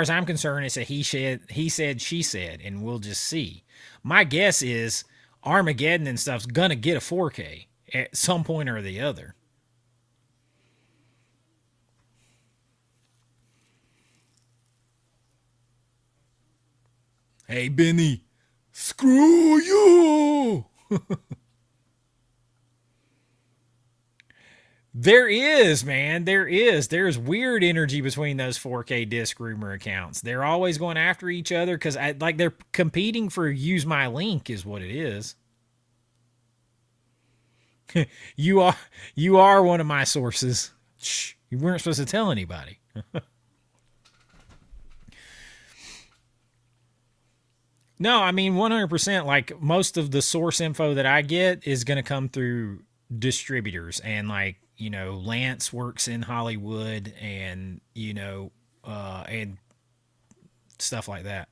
[SPEAKER 1] I'm concerned, it's a he said she said and we'll just see. My guess is Armageddon and stuff's going to get a 4K at some point or the other. Hey Benny, screw you. There is, man. There is. There's weird energy between those 4K disc rumor accounts. They're always going after each other because like they're competing for use my link is what it is. You are you are one of my sources. Shh, you weren't supposed to tell anybody. No, I mean 100%. Like most of the source info that I get is going to come through distributors, and like Lance works in Hollywood, and and stuff like that.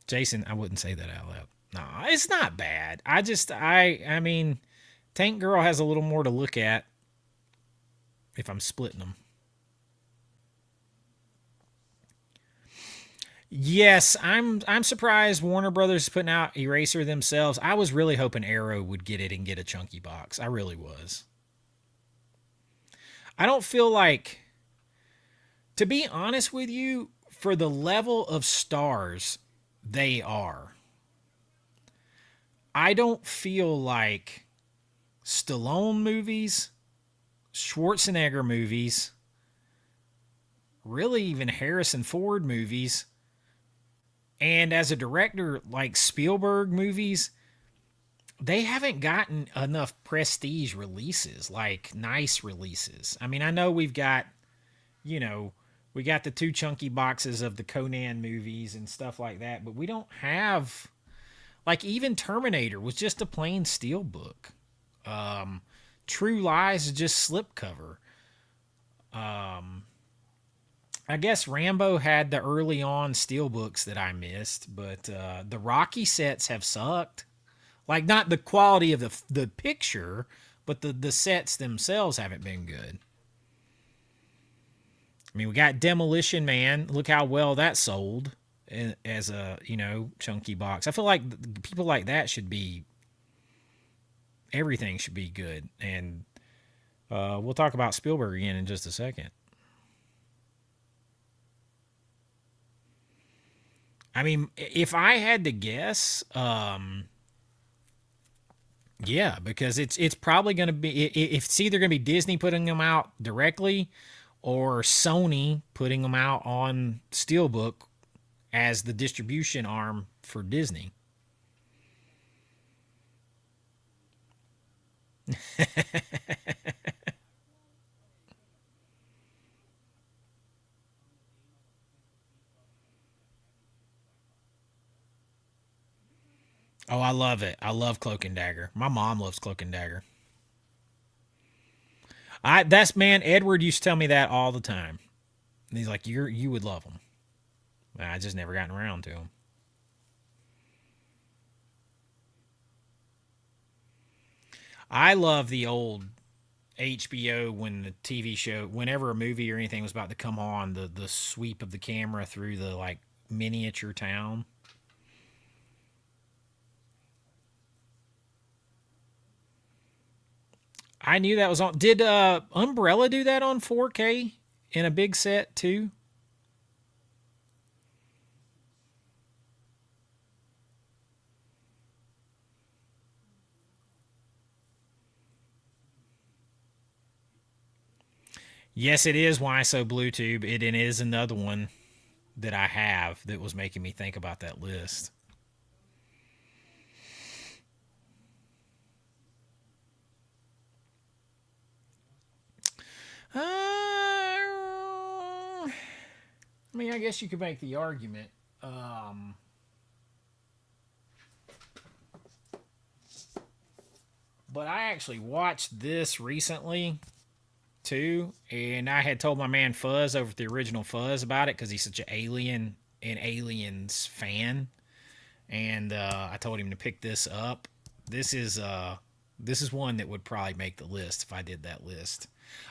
[SPEAKER 1] Jason, I wouldn't say that out loud. No, it's not bad. I mean, Tank Girl has a little more to look at if I'm splitting them. Yes, I'm surprised Warner Brothers is putting out Eraser themselves. I was really hoping Arrow would get it and get a chunky box. I really was. I don't feel like, to be honest with you, for the level of stars they are, I don't feel like Stallone movies, Schwarzenegger movies, really even Harrison Ford movies, and as a director like Spielberg movies, they haven't gotten enough prestige releases, like nice releases. I mean, I know we've got, you know, we got the two chunky boxes of the Conan movies and stuff like that, but we don't have, like, even Terminator was just a plain steel book. Um, True Lies is just slipcover. I guess Rambo had the early on steel books that I missed, but the Rocky sets have sucked. Like, not the quality of the picture, but the sets themselves haven't been good. I mean, we got Demolition Man. Look how well that sold as a, chunky box. I feel like people like that should be, everything should be good. And we'll talk about Spielberg again in just a second. I mean, if I had to guess, yeah, because it's probably going to be, it's either going to be Disney putting them out directly or Sony putting them out on Steelbook as the distribution arm for Disney. Oh, I love it. I love Cloak and Dagger. My mom loves Cloak and Dagger. That's, man, Edward used to tell me that all the time. And he's like, you would love them. I just never gotten around to them. I love the old HBO when the TV show, whenever a movie or anything was about to come on, the sweep of the camera through the, like, miniature town. I knew that was on. Did Umbrella do that on 4K in a big set too? Yes, it is Why So Bluetooth. It is another one that I have that was making me think about that list. I mean, I guess you could make the argument. Um, but I actually watched this recently too, and I had told my man Fuzz over at the original Fuzz about it because he's such an Alien and Aliens fan, and I told him to pick this up. This is this is one that would probably make the list if I did that list.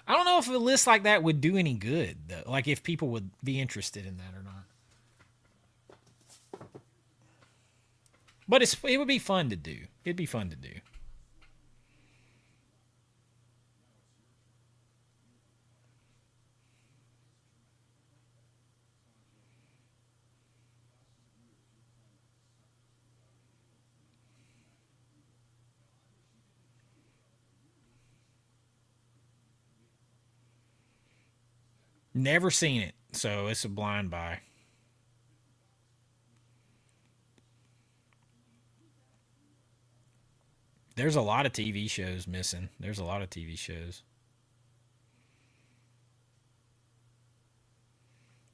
[SPEAKER 1] I don't know if a list like that would do any good, though. Like if people would be interested in that or not. But it would be fun to do. It'd be fun to do. Never seen it, so it's a blind buy. There's a lot of TV shows missing. There's a lot of TV shows.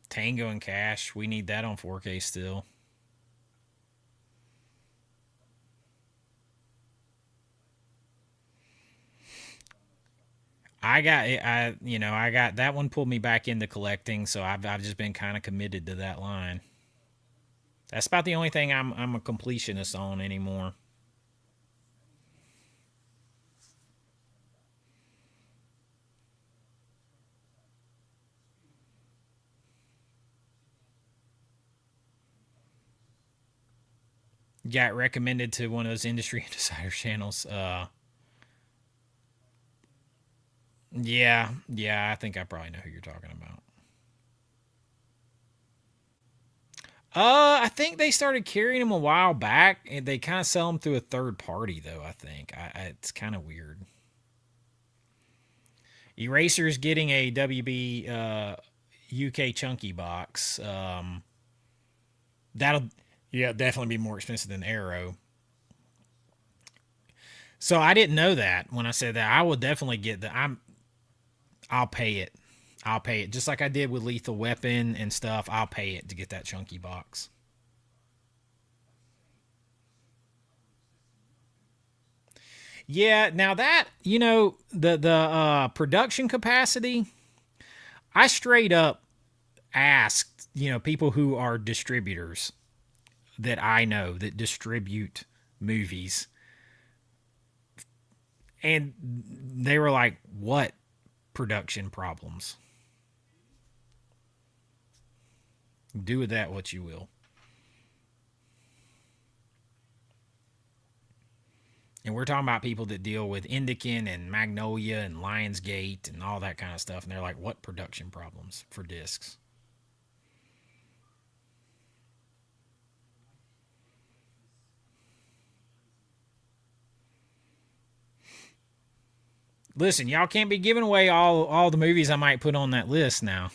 [SPEAKER 1] Tango and Cash, we need that on 4K still. I got that one pulled me back into collecting, so I've just been kind of committed to that line. That's about the only thing I'm a completionist on anymore. Got recommended to one of those industry insider channels. Yeah, I think I probably know who you're talking about. I think they started carrying them a while back, and they kind of sell them through a third party, though. I think it's kind of weird. Eraser's getting a WB UK chunky box. That'll yeah definitely be more expensive than Arrow. So I didn't know that when I said that. I will definitely get the. I'll pay it. I'll pay it just like I did with Lethal Weapon and stuff. I'll pay it to get that chunky box. Yeah, now that the production capacity, I straight up asked people who are distributors that I know that distribute movies, and they were like, "What production problems? Do with that what you will." And we're talking about people that deal with Indican and Magnolia and Lionsgate and all that kind of stuff, and they're like, "What production problems for discs?" Listen, y'all can't be giving away all the movies I might put on that list now.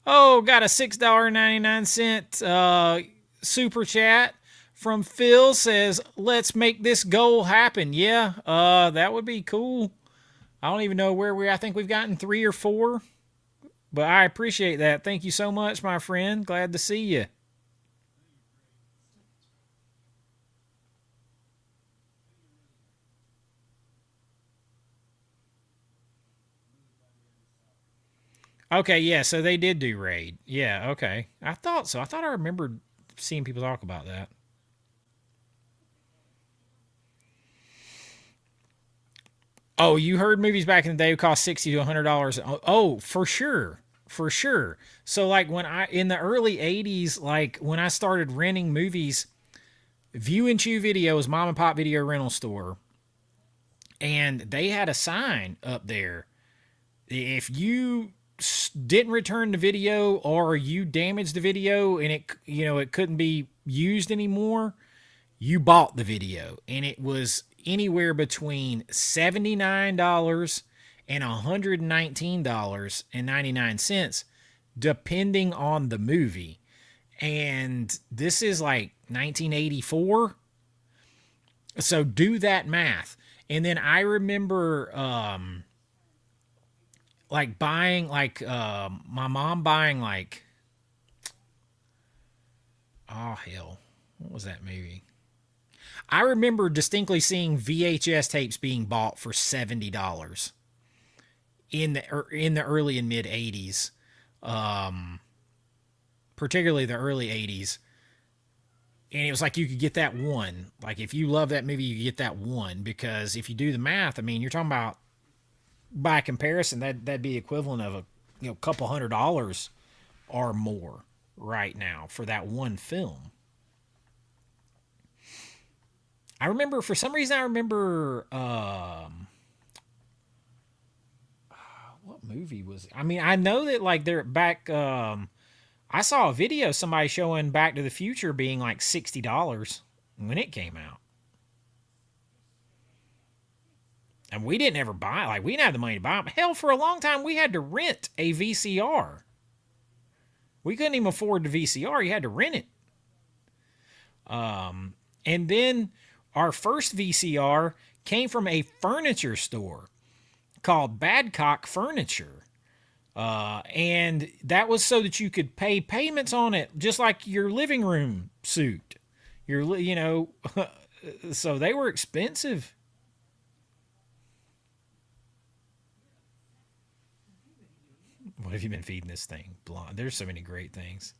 [SPEAKER 1] Oh, got a $6.99 super chat from Phil. Says, "Let's make this goal happen." Yeah, that would be cool. I don't even know where we. I think we've gotten 3 or 4, but I appreciate that. Thank you so much, my friend. Glad to see you. Okay, yeah. So they did do raid. Yeah. Okay. I thought so. I thought I remembered seeing people talk about that. Oh, you heard movies back in the day would cost $60 to $100. Oh, for sure, for sure. So like when I in the early '80s, like when I started renting movies, View and Chew Video was mom and pop video rental store, and they had a sign up there. If you didn't return the video or you damaged the video and it couldn't be used anymore, you bought the video, and it was anywhere between $79 and $119.99, depending on the movie. And this is like 1984. So do that math. And then I remember like buying like my mom buying like, oh hell, what was that movie? I remember distinctly seeing VHS tapes being bought for $70 in the early and mid '80s, um, particularly the early '80s. And it was like you could get that one. Like if you love that movie, you could get that one, because if you do the math, I mean, you're talking about by comparison that'd be equivalent of a couple $100 or more right now for that one film. I remember for some reason I remember what movie was it? I mean, I know that like they're back I saw a video somebody showing Back to the Future being like $60 when it came out. And we didn't ever buy, like we didn't have the money to buy them. Hell, for a long time we had to rent a VCR. We couldn't even afford the VCR. You had to rent it. And then our first VCR came from a furniture store called Badcock Furniture. And that was so that you could pay payments on it, just like your living room suit. So they were expensive. What have you been feeding this thing? Blonde. There's so many great things.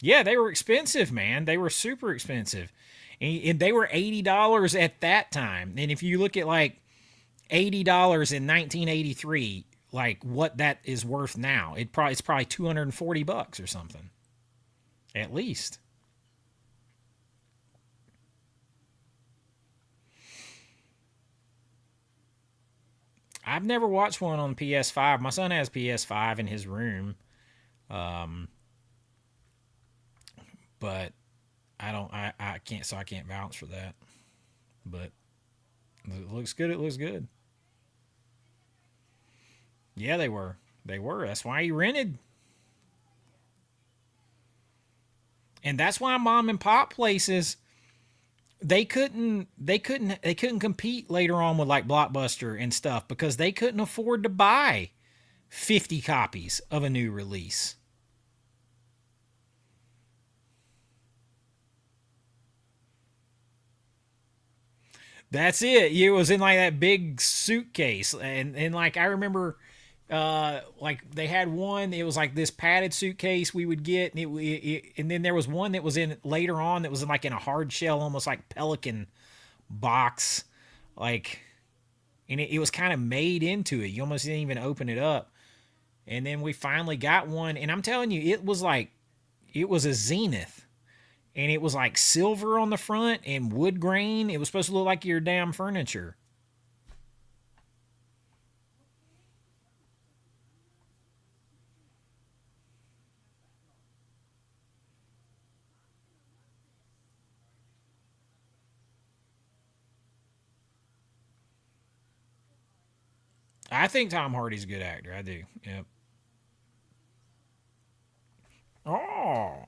[SPEAKER 1] Yeah, they were expensive, man. They were super expensive. And they were $80 at that time. And if you look at like $80 in 1983, like what that is worth now, it's probably $240 or something. at least. I've never watched one on PS5. My son has PS5 in his room, um, but I don't. I can't. So I can't vouch for that. But it looks good. It looks good. Yeah, they were. They were. That's why he rented, and that's why mom and pop places they couldn't compete later on with like Blockbuster and stuff because they couldn't afford to buy 50 copies of a new release. That's it. It was in like that big suitcase, and like I remember, like they had one. It was like this padded suitcase we would get, and and then there was one that was in later on that was in like in a hard shell, almost like Pelican box, like, and it was kind of made into it. You almost didn't even open it up. And then we finally got one, and I'm telling you, it was a Zenith, and it was like silver on the front and wood grain. It was supposed to look like your damn furniture. I think Tom Hardy's a good actor. I do. Yep. Oh,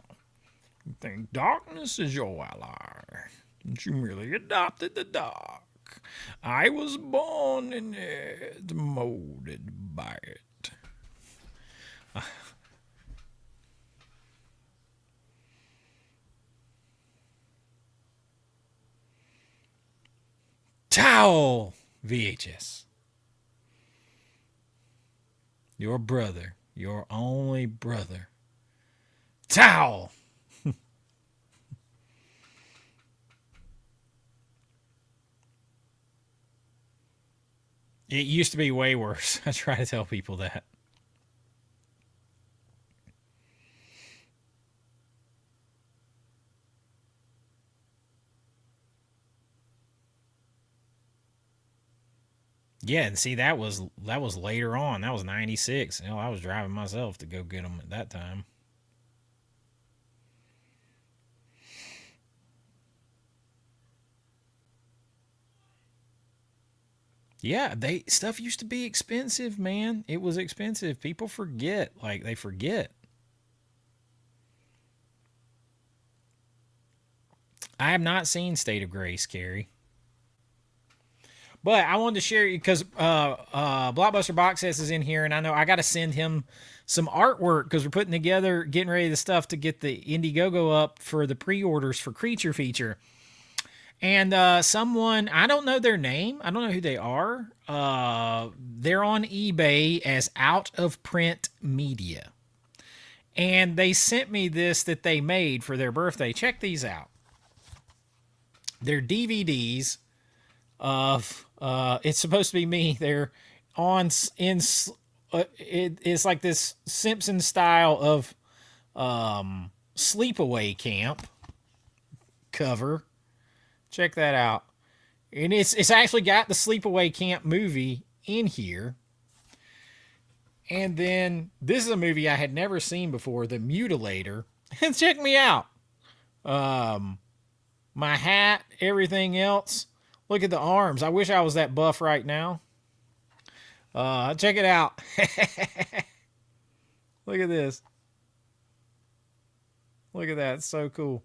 [SPEAKER 1] you think darkness is your ally? And you merely adopted the dark. I was born in it, molded by it. Towel VHS. Your brother, your only brother. Towel. It used to be way worse. I try to tell people that. Yeah, and see that was later on. That was 96. I was driving myself to go get them at that time. Yeah, they stuff used to be expensive, man. It was expensive. People forget, like they forget. I have not seen State of Grace, Carrie. But I wanted to share because Blockbuster Box Sets is in here, and I know I got to send him some artwork because we're putting together, getting ready the stuff to get the Indiegogo up for the pre-orders for Creature Feature. And someone, I don't know their name, I don't know who they are. They're on eBay as Out of Print Media, and they sent me this that they made for their birthday. Check these out. They're DVDs of it's supposed to be me. They're on it's like this Simpson style of sleepaway camp cover. Check that out. And it's actually got the sleepaway camp movie in here. And then this is a movie I had never seen before, The Mutilator. And check me out. Um, my hat, everything else. Look at the arms. I wish I was that buff right now. Check it out. Look at this. Look at that. It's so cool.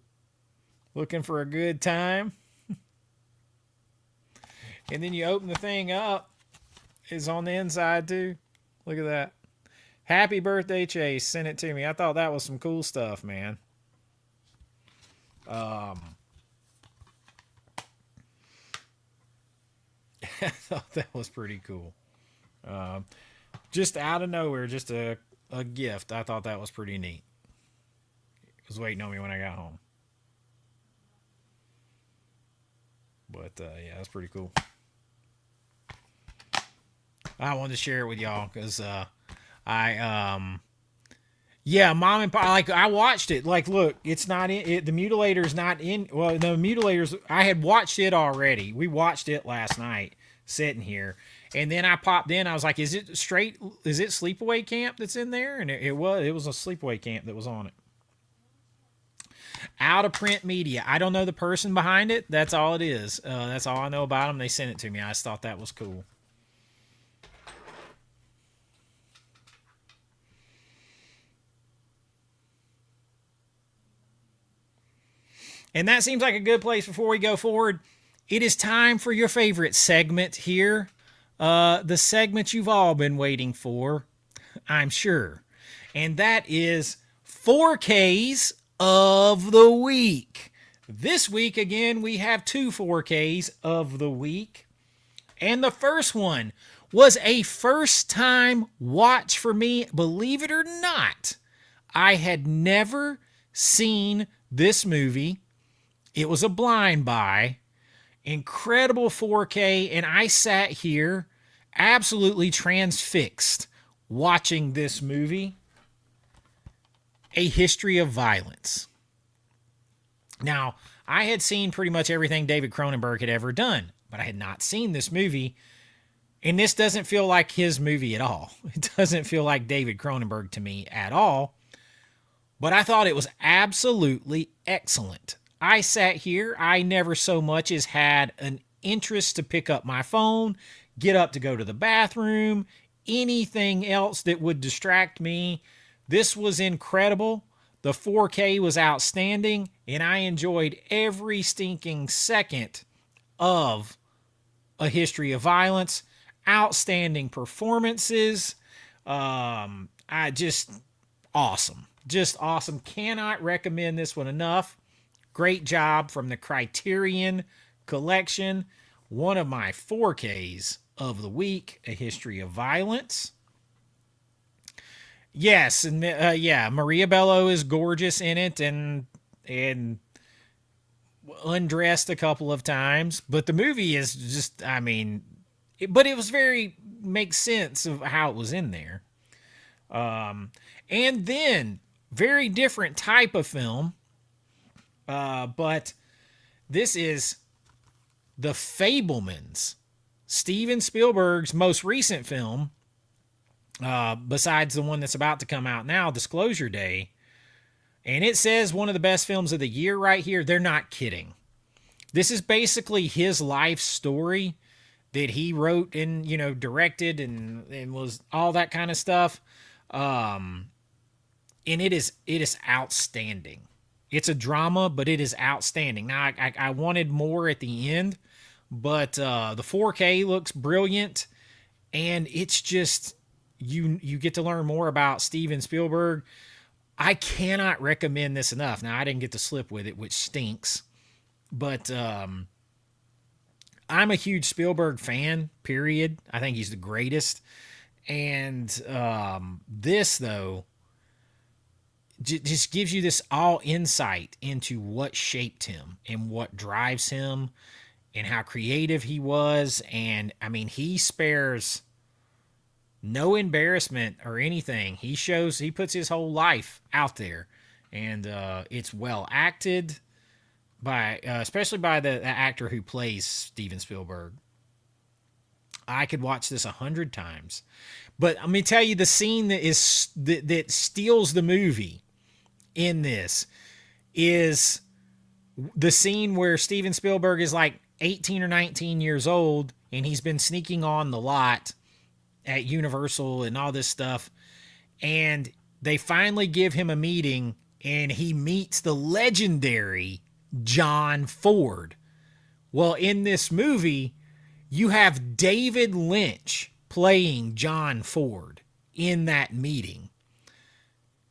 [SPEAKER 1] Looking for a good time. And then you open the thing up. It's on the inside too. Look at that. Happy birthday, Chase. Sent it to me. I thought that was some cool stuff, man. Um, I thought that was pretty cool. Um, just out of nowhere, just a gift. I thought that was pretty neat. It was waiting on me when I got home. But yeah, that's pretty cool. I wanted to share it with y'all because I Yeah, mom and pop. Like I watched it. Like, look, it's not in. The Mutilator's not in. Well, the Mutilators. I had watched it already. We watched it last night, sitting here, and then I popped in. I was like, "Is it straight? Is it Sleepaway Camp that's in there?" And it was. It was a Sleepaway Camp that was on it. Out of print media. I don't know the person behind it. That's all it is. That's all I know about them. They sent it to me. I just thought that was cool. And that seems like a good place before we go forward. It is time for your favorite segment here. The segment you've all been waiting for, I'm sure. And that is 4Ks of the week. This week, again, we have two 4Ks of the week. And the first one was a first time watch for me. Believe it or not, I had never seen this movie. It was a blind buy, incredible 4K, and I sat here absolutely transfixed watching this movie, A History of Violence. Now, I had seen pretty much everything David Cronenberg had ever done, but I had not seen this movie, and this doesn't feel like his movie at all. It doesn't feel like David Cronenberg to me at all, but I thought it was absolutely excellent. I sat here, I never so much as had an interest to pick up my phone, get up to go to the bathroom, anything else that would distract me. This was incredible. The 4K was outstanding, and I enjoyed every stinking second of A History of Violence. Outstanding performances. I just awesome. Just awesome. Cannot recommend this one enough. Great job from the Criterion Collection. One of my 4Ks of the week, A History of Violence. Yes, and yeah, Maria Bello is gorgeous in it and undressed a couple of times, but the movie is just, I mean, but it was very makes sense of how it was in there. And then very different type of film, but this is The Fablemans, Steven Spielberg's most recent film, besides the one that's about to come out now, Disclosure Day. And it says one of the best films of the year right here. They're not kidding. This is basically his life story that he wrote and, you know, directed and was all that kind of stuff. And it is outstanding. It's a drama, but it is outstanding. Now, I wanted more at the end, but the 4K looks brilliant, and it's just you get to learn more about Steven Spielberg. I cannot recommend this enough. Now, I didn't get to slip with it, which stinks, but I'm a huge Spielberg fan, period. I think he's the greatest. And this, though, just gives you this all insight into what shaped him and what drives him and how creative he was. And, I mean, he spares no embarrassment or anything. He puts his whole life out there. And it's well acted by, especially by the actor who plays Steven Spielberg. I could watch this 100 times. But let me tell you, the scene that steals the movie in this is the scene where Steven Spielberg is like 18 or 19 years old, and he's been sneaking on the lot at Universal and all this stuff. And they finally give him a meeting, and he meets the legendary John Ford. Well, in this movie, you have David Lynch playing John Ford in that meeting.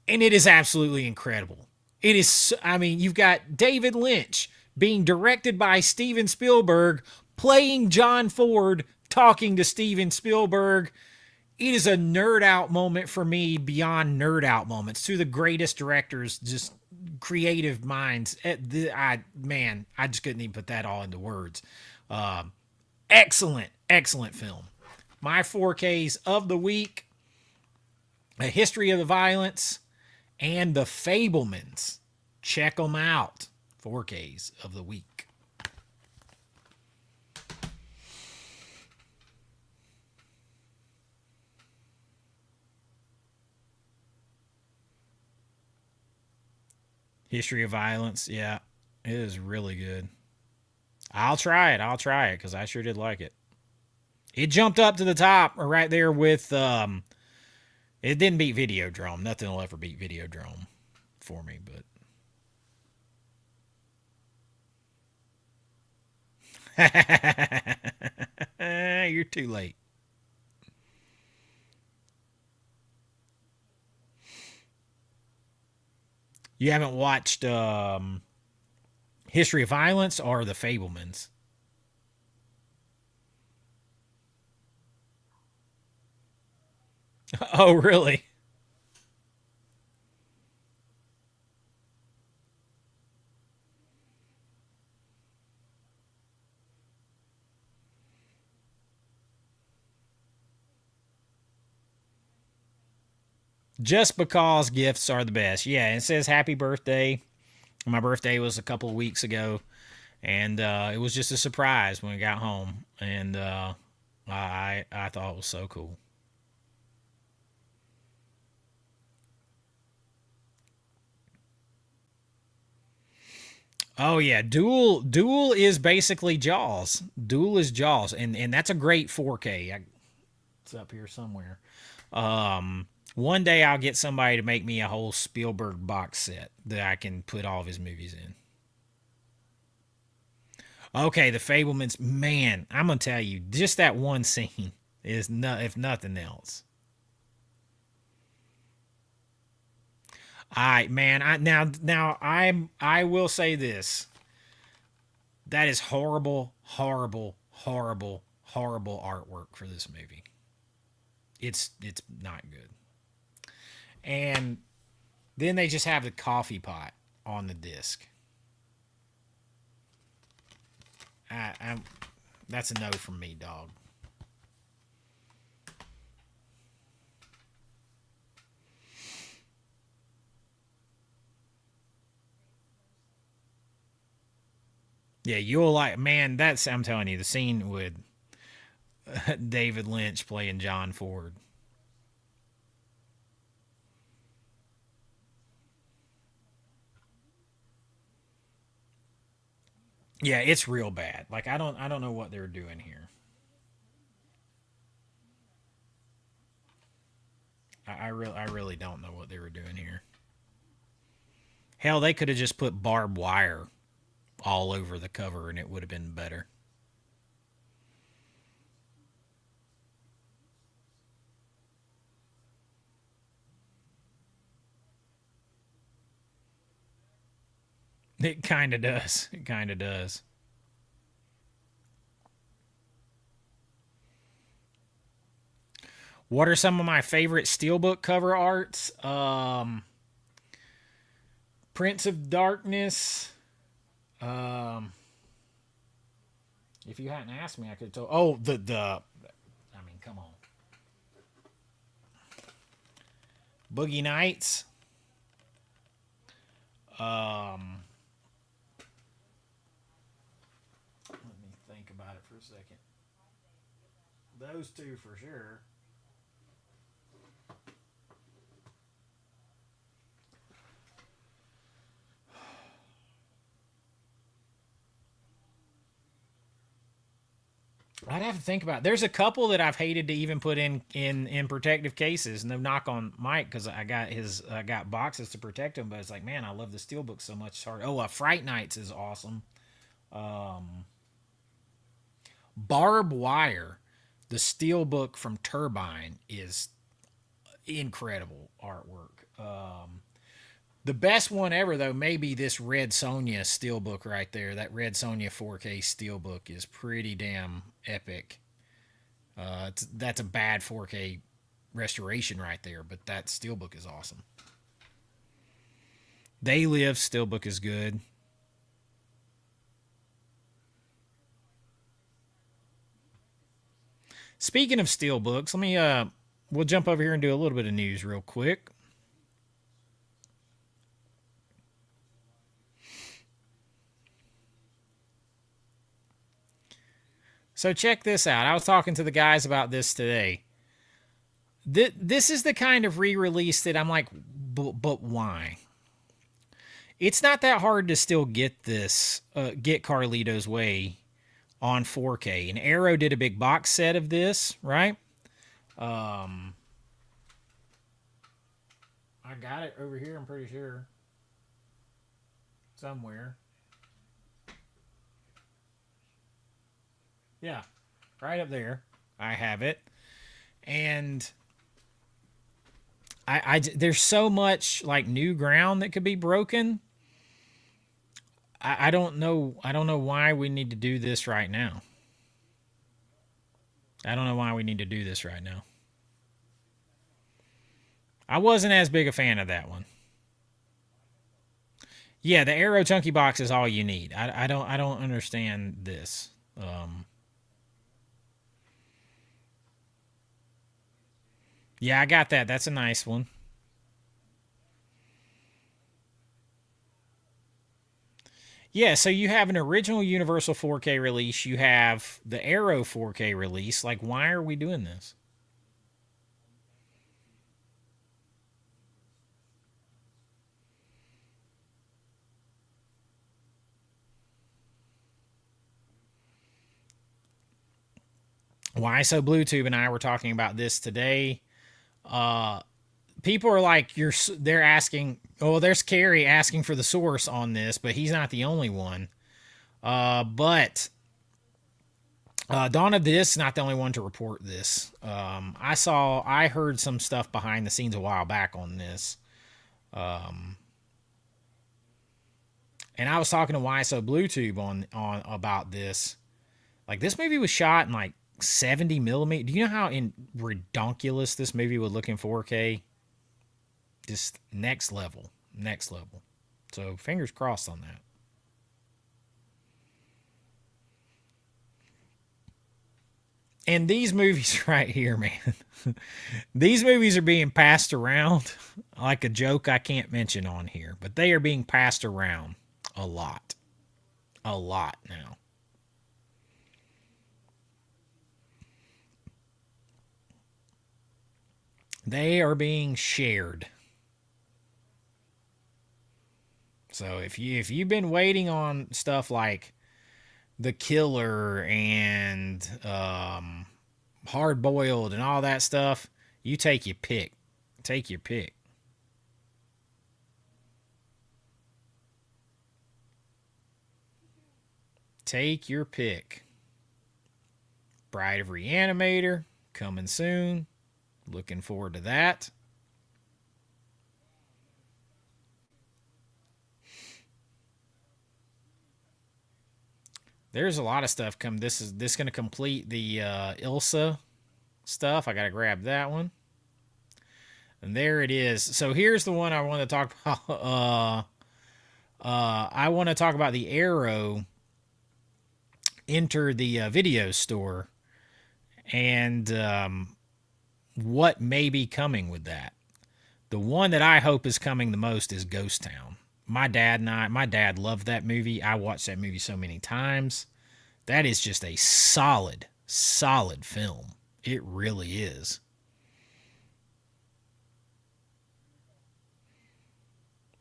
[SPEAKER 1] And it is absolutely incredible. It is, I mean, you've got David Lynch being directed by Steven Spielberg, playing John Ford, talking to Steven Spielberg. It is a nerd out moment for me beyond nerd out moments. Two of the greatest directors, just creative minds. I just couldn't even put that all into words. Excellent, excellent film. My 4Ks of the week: A History of the Violence, and The Fablemans. Check them out. 4Ks of the week. History of Violence. Yeah, it is really good. I'll try it. I'll try it because I sure did like it. It jumped up to the top right there with. It didn't beat Videodrome. Nothing will ever beat Videodrome for me, but you're too late. You haven't watched History of Violence or The Fablemans. Oh, really? Just because gifts are the best. Yeah, it says happy birthday. My birthday was a couple of weeks ago, and it was just a surprise when we got home, and I thought it was so cool. Oh yeah, Duel is basically Jaws. Duel is Jaws, and that's a great 4K. It's up here somewhere. One day I'll get somebody to make me a whole Spielberg box set that I can put all of his movies in. Okay, The Fablemans. Man, I'm gonna tell you, just that one scene is no, if nothing else. I man, I will say this. That is horrible, horrible, horrible, horrible artwork for this movie. It's not good. And then they just have the coffee pot on the disc. I'm that's a no from me, dog. Yeah, you'll like man. That's I'm telling you, the scene with David Lynch playing John Ford. Yeah, it's real bad. Like I don't know what they're doing here. I really don't know what they were doing here. Hell, they could have just put barbed wire all over the cover and it would have been better. It kind of does. It kind of does. What are some of my favorite steelbook cover arts? Prince of Darkness. Um, if you hadn't asked me, I could have told. Oh, the. I mean, come on, Boogie Nights. Um, let me think about it for a second. Those two for sure. I'd have to think about it. There's a couple that I've hated to even put in protective cases. No knock on Mike because I got boxes to protect him, but it's like man, I love the steelbook so much. It's hard. Oh, Fright Nights is awesome. Barb Wire, the steelbook from Turbine is incredible artwork. The best one ever though, maybe this Red Sonja steelbook right there. That Red Sonja 4K steelbook is pretty damn epic. That's a bad 4K restoration right there, but that steelbook is awesome. They Live steelbook is good. Speaking of steelbooks, let me we'll jump over here and do a little bit of news real quick. So check this out. I was talking to the guys about this today. This is the kind of re-release that I'm like, but why? It's not that hard to still get this, get Carlito's Way on 4K. And Arrow did a big box set of this, right? I got it over here, I'm pretty sure. Somewhere. Yeah, right up there. I have it. And there's so much like new ground that could be broken. I don't know. I don't know why we need to do this right now. I don't know why we need to do this right now. I wasn't as big a fan of that one. Yeah, the Arrow Chunky box is all you need. I don't understand this. Yeah, I got that. That's a nice one. Yeah, so you have an original Universal 4K release. You have the Arrow 4K release. Like, why are we doing this? Why so Bluetooth and I were talking about this today. Uh, People are like, they're asking. Oh, there's Carrie asking for the source on this, but he's not the only one. But Dawn of the Disc is not the only one to report this. I heard some stuff behind the scenes a while back on this. Um, and I was talking to YSO Bluetooth on about this. Like, this movie was shot in like 70 millimeter. Do you know how in redonkulous this movie would look in 4K? Just next level, next level. So fingers crossed on that. And these movies right here, man, these movies are being passed around like a joke I can't mention on here, but they are being passed around a lot. A lot now. They are being shared. So if you've been waiting on stuff like The Killer and Hard Boiled and all that stuff, you take your pick. Take your pick. Take your pick. Bride of Reanimator coming soon. Looking forward to that. There's a lot of stuff come. This going to complete the Ilsa stuff. I got to grab that one. And there it is. So here's the one I want to talk about. I want to talk about the Arrow enter the video store and what may be coming with that. The one that I hope is coming the most is Ghost Town. My dad loved that movie. I watched that movie so many times. That is just a solid, solid film. It really is.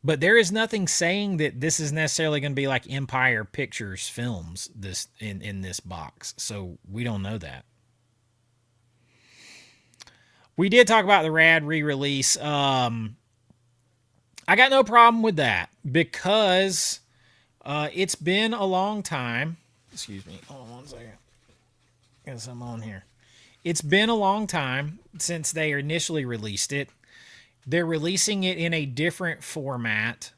[SPEAKER 1] But there is nothing saying that this is necessarily going to be like Empire Pictures films this in this box. So we don't know that. We did talk about the Rad re-release. I got no problem with that because it's been a long time. Excuse me. Hold on one second. Got some on here. It's been a long time since they initially released it. They're releasing it in a different format.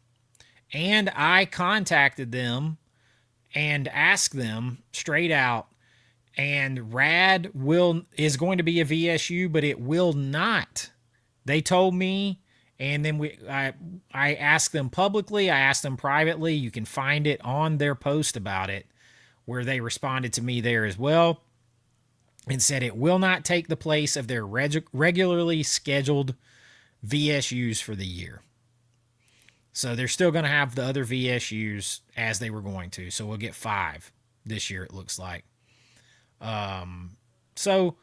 [SPEAKER 1] And I contacted them and asked them straight out, and Rad is going to be a VSU, but it will not. They told me, and then I asked them publicly, I asked them privately. You can find it on their post about it, where they responded to me there as well, and said it will not take the place of their regularly scheduled VSUs for the year. So they're still going to have the other VSUs as they were going to. So we'll get 5 this year, it looks like. So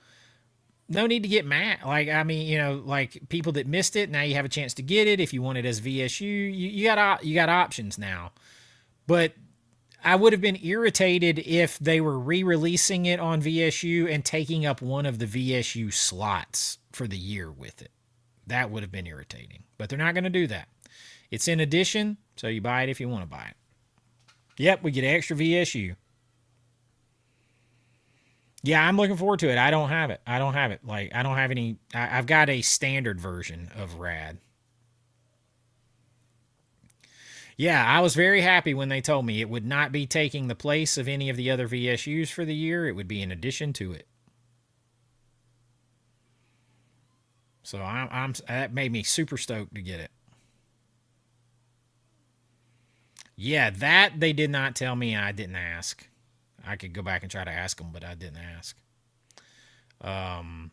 [SPEAKER 1] no need to get mad. Like, I mean, like people that missed it, now you have a chance to get it. If you want it as VSU, you got options now. But I would have been irritated if they were re-releasing it on VSU and taking up one of the VSU slots for the year with it. That would have been irritating. But they're not going to do that. It's in addition, so you buy it if you want to buy it. Yep, we get extra VSU. Yeah, I'm looking forward to it. I don't have it. Like, I don't have any. I've got a standard version of Rad. Yeah, I was very happy when they told me it would not be taking the place of any of the other VSUs for the year. It would be in addition to it. So that made me super stoked to get it. Yeah, that they did not tell me. I didn't ask. I could go back and try to ask them, but I didn't ask. Um,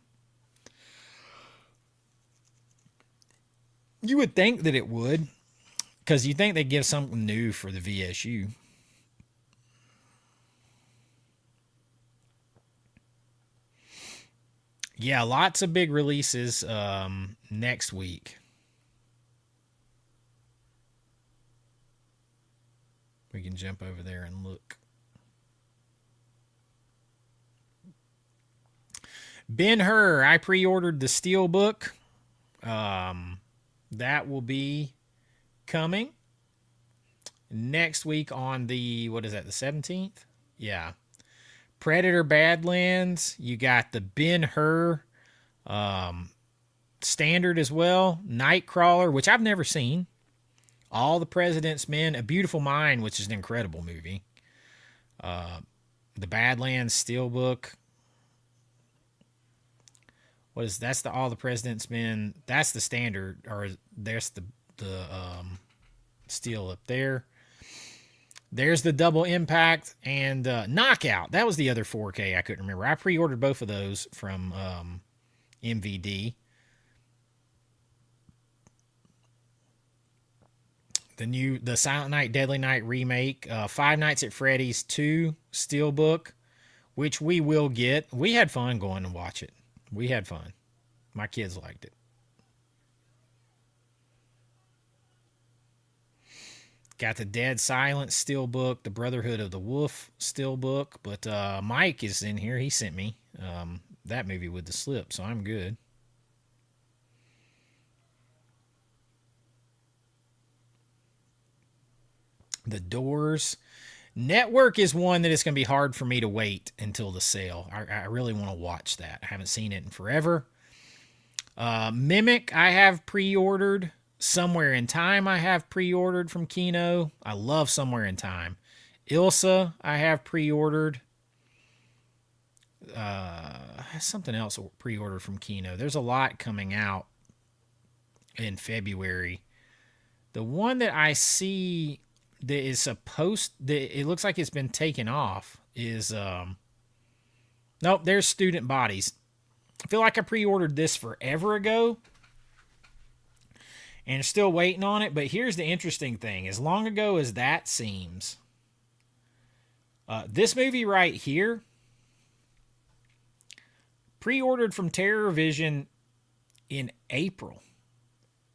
[SPEAKER 1] you would think that it would, because you think they'd give something new for the VSU. Yeah, lots of big releases next week. We can jump over there and look. Ben Hur, I pre-ordered the Steel Book. That will be coming next week on the, what is that, the 17th? Yeah. Predator Badlands. You got the Ben Hur standard as well. Nightcrawler, which I've never seen. All the President's Men. A Beautiful Mind, which is an incredible movie. The Badlands Steelbook. What is that's the All the President's Men? That's the standard, or there's the steel up there. There's the Double Impact and Knockout. That was the other 4K I couldn't remember. I pre-ordered both of those from MVD. The Silent Night, Deadly Night remake, Five Nights at Freddy's 2 Steelbook, which we will get. We had fun going to watch it. We had fun. My kids liked it. Got the Dead Silence Steelbook, the Brotherhood of the Wolf Steelbook, but Mike is in here. He sent me that movie with the slip, so I'm good. The Doors. Network is one that it's going to be hard for me to wait until the sale. I really want to watch that. I haven't seen it in forever. Mimic, I have pre-ordered. Somewhere in Time, I have pre-ordered from Kino. I love Somewhere in Time. Ilsa, I have pre-ordered. Something else pre-ordered from Kino. There's a lot coming out in February. The one that I see that is supposed that it looks like it's been taken off is nope, there's Student Bodies. I feel like I pre-ordered this forever ago and still waiting on it. But here's the interesting thing: as long ago as that seems, this movie right here, pre-ordered from Terror Vision in April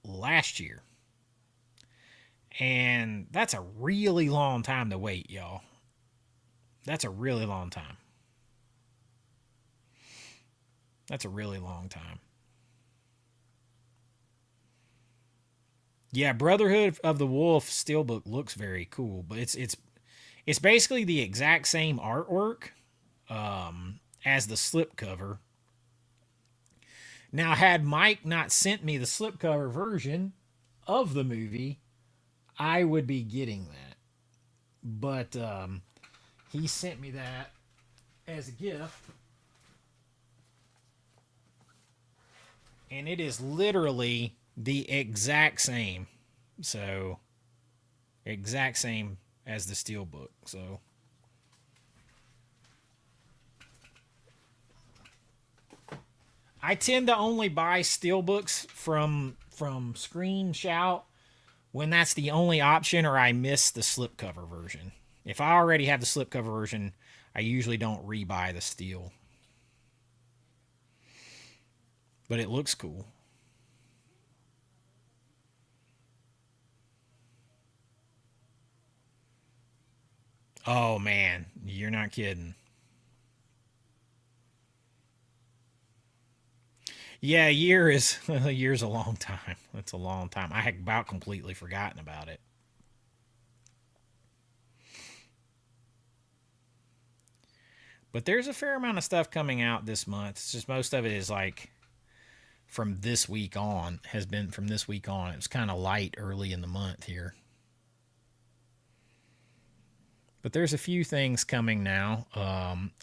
[SPEAKER 1] last year. And that's a really long time to wait, y'all. That's a really long time. That's a really long time. Yeah, Brotherhood of the Wolf Steelbook looks very cool, but it's basically the exact same artwork as the slipcover. Now, had Mike not sent me the slipcover version of the movie, I would be getting that. But he sent me that as a gift. And it is literally the exact same. So, exact same as the Steelbook. So, I tend to only buy Steelbooks from Screen Shout when that's the only option, or I miss the slipcover version. If I already have the slipcover version, I usually don't rebuy the steel. But it looks cool. Oh man, you're not kidding. Yeah, a year is a year's a long time. That's a long time. I had about completely forgotten about it. But there's a fair amount of stuff coming out this month. It's just most of it is like from this week on, has been from this week on. It was kind of light early in the month here. But there's a few things coming now.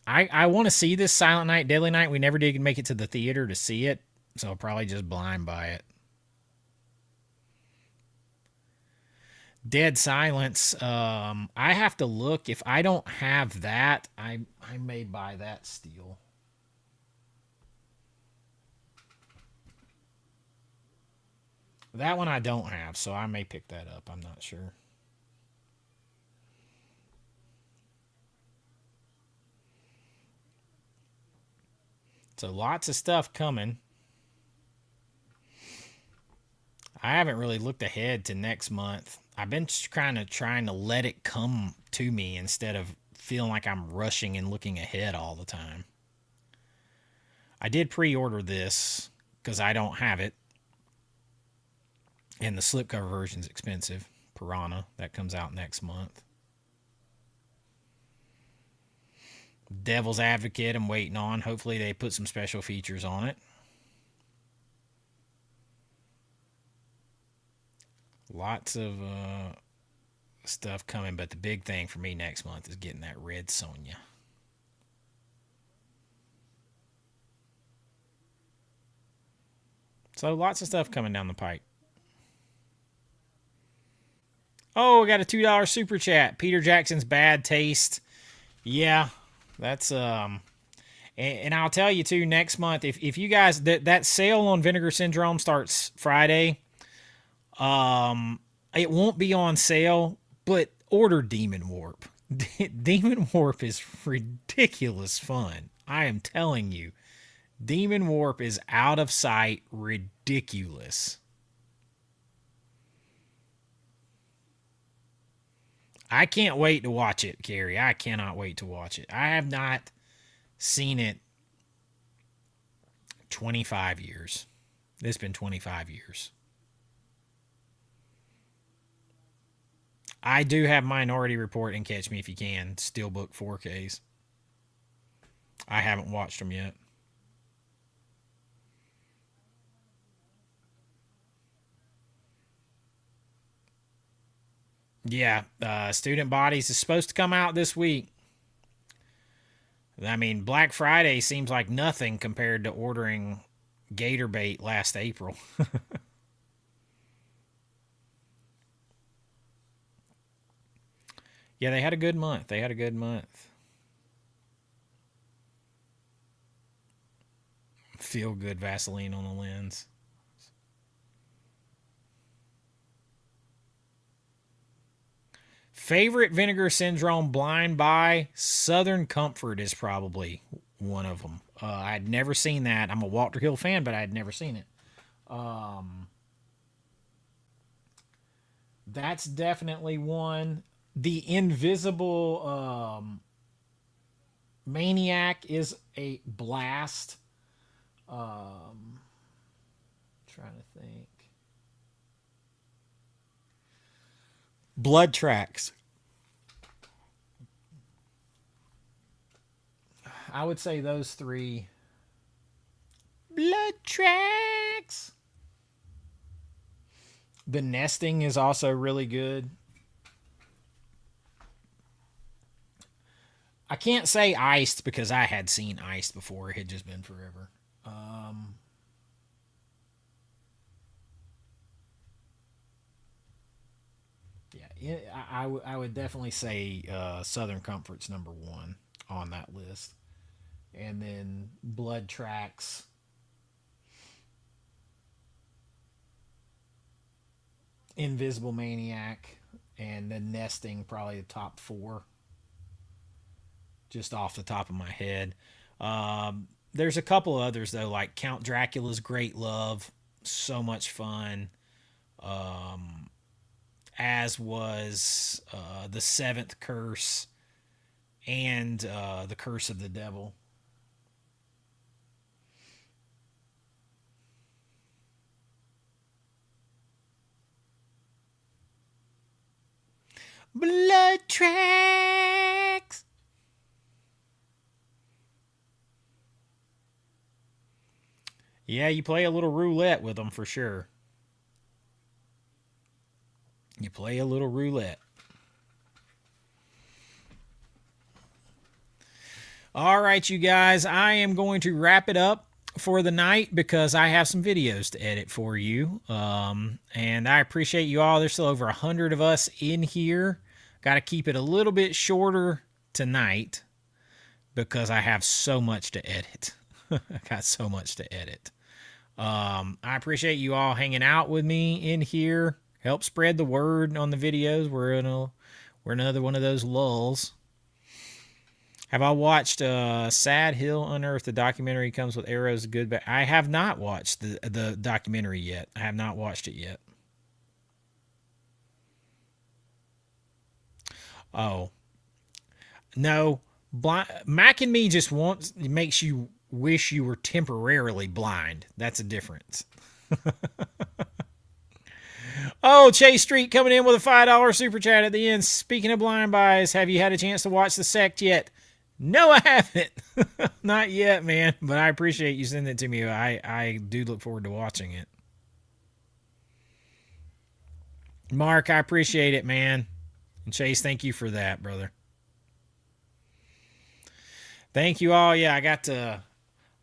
[SPEAKER 1] I want to see this Silent Night, Deadly Night. We never did make it to the theater to see it, so I'll probably just blind buy it. Dead Silence. I have to look. If I don't have that, I may buy that still. That one I don't have, so I may pick that up. I'm not sure. So lots of stuff coming. I haven't really looked ahead to next month. I've been kind of trying to let it come to me instead of feeling like I'm rushing and looking ahead all the time. I did pre-order this because I don't have it, and the slipcover version's expensive. Piranha that comes out next month. Devil's Advocate I'm waiting on. Hopefully they put some special features on it. Lots of stuff coming, but the big thing for me next month is getting that Red Sonja. So lots of stuff coming down the pike. Oh, we got a $2 super chat. Peter Jackson's Bad Taste. Yeah, that's and I'll tell you too, next month, if you guys that sale on Vinegar Syndrome starts Friday. It won't be on sale, but order Demon Warp. Demon Warp is ridiculous fun. I am telling you, Demon Warp is out of sight ridiculous. I can't wait to watch it, Carrie. I cannot wait to watch it. I have not seen it 25 years. It's been 25 years. I do have Minority Report and Catch Me If You Can, Steelbook 4Ks. I haven't watched them yet. Yeah, Student Bodies is supposed to come out this week. I mean, Black Friday seems like nothing compared to ordering Gator Bait last April. Yeah, they had a good month. They had a good month. Feel good Vaseline on the lens. Favorite Vinegar Syndrome blind buy? Southern Comfort is probably one of them. I'd never seen that. I'm a Walter Hill fan, but I'd never seen it. Um, that's definitely one. The Invisible Maniac is a blast. Um, Trying to think. Blood Tracks. I would say those three. Blood Tracks. The Nesting is also really good. I can't say Iced because I had seen Iced before. It had just been forever. Um, yeah, I would definitely say Southern Comfort's number one on that list. And then Blood Tracks, Invisible Maniac, and then Nesting, probably the top four. just off the top of my head. There's a couple others though, like Count Dracula's Great Love, so much fun. As was the Seventh Curse and the Curse of the Devil. Blood tracks. Yeah, you play a little roulette with them for sure. You play a little roulette. All right, you guys, I am going to wrap it up for the night because I have some videos to edit for you. And I appreciate you all. There's still over 100 of us in here. Got to keep it a little bit shorter tonight because I have so much to edit. I got so much to edit. I appreciate you all hanging out with me in here. Help spread the word on the videos. We're another one of those lulls. Have I watched Sad Hill Unearthed? The documentary comes with arrows. Good, but I have not watched the documentary yet. I have not watched it yet. Oh no, Mac and Me just makes you wish you were temporarily blind. That's a difference. Oh, Chase Street coming in with a $5 super chat at the end. Speaking of blind buys, have you had a chance to watch The Sect yet? No, I haven't. Not yet, man. But I appreciate you sending it to me. I do look forward to watching it. Mark, I appreciate it, man. And Chase, thank you for that, brother. Thank you all. Yeah, I got to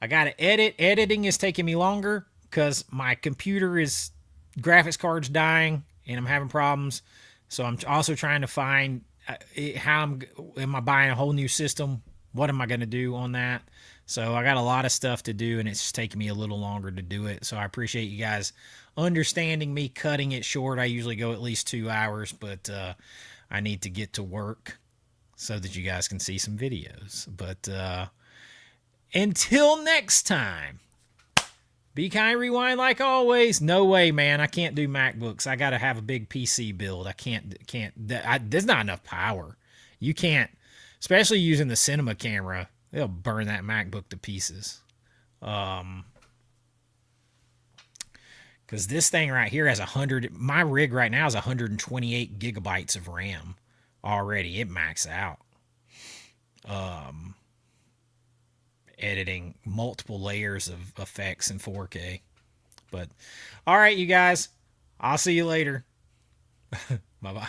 [SPEAKER 1] edit. Editing is taking me longer because my computer is graphics card's dying and I'm having problems. So I'm also trying to find am I buying a whole new system? What am I going to do on that? So I got a lot of stuff to do and it's just taking me a little longer to do it. So I appreciate you guys understanding me cutting it short. I usually go at least 2 hours, but I need to get to work so that you guys can see some videos. But until next time, be kind, rewind like always. No way, man. I can't do MacBooks. I got to have a big PC build. I can't. There's not enough power. You can't, especially using the cinema camera. They'll burn that MacBook to pieces. Because this thing right here has 100. My rig right now is 128 gigabytes of RAM already. It maxed out. Editing multiple layers of effects in 4K. But all right, you guys, I'll see you later. Bye-bye.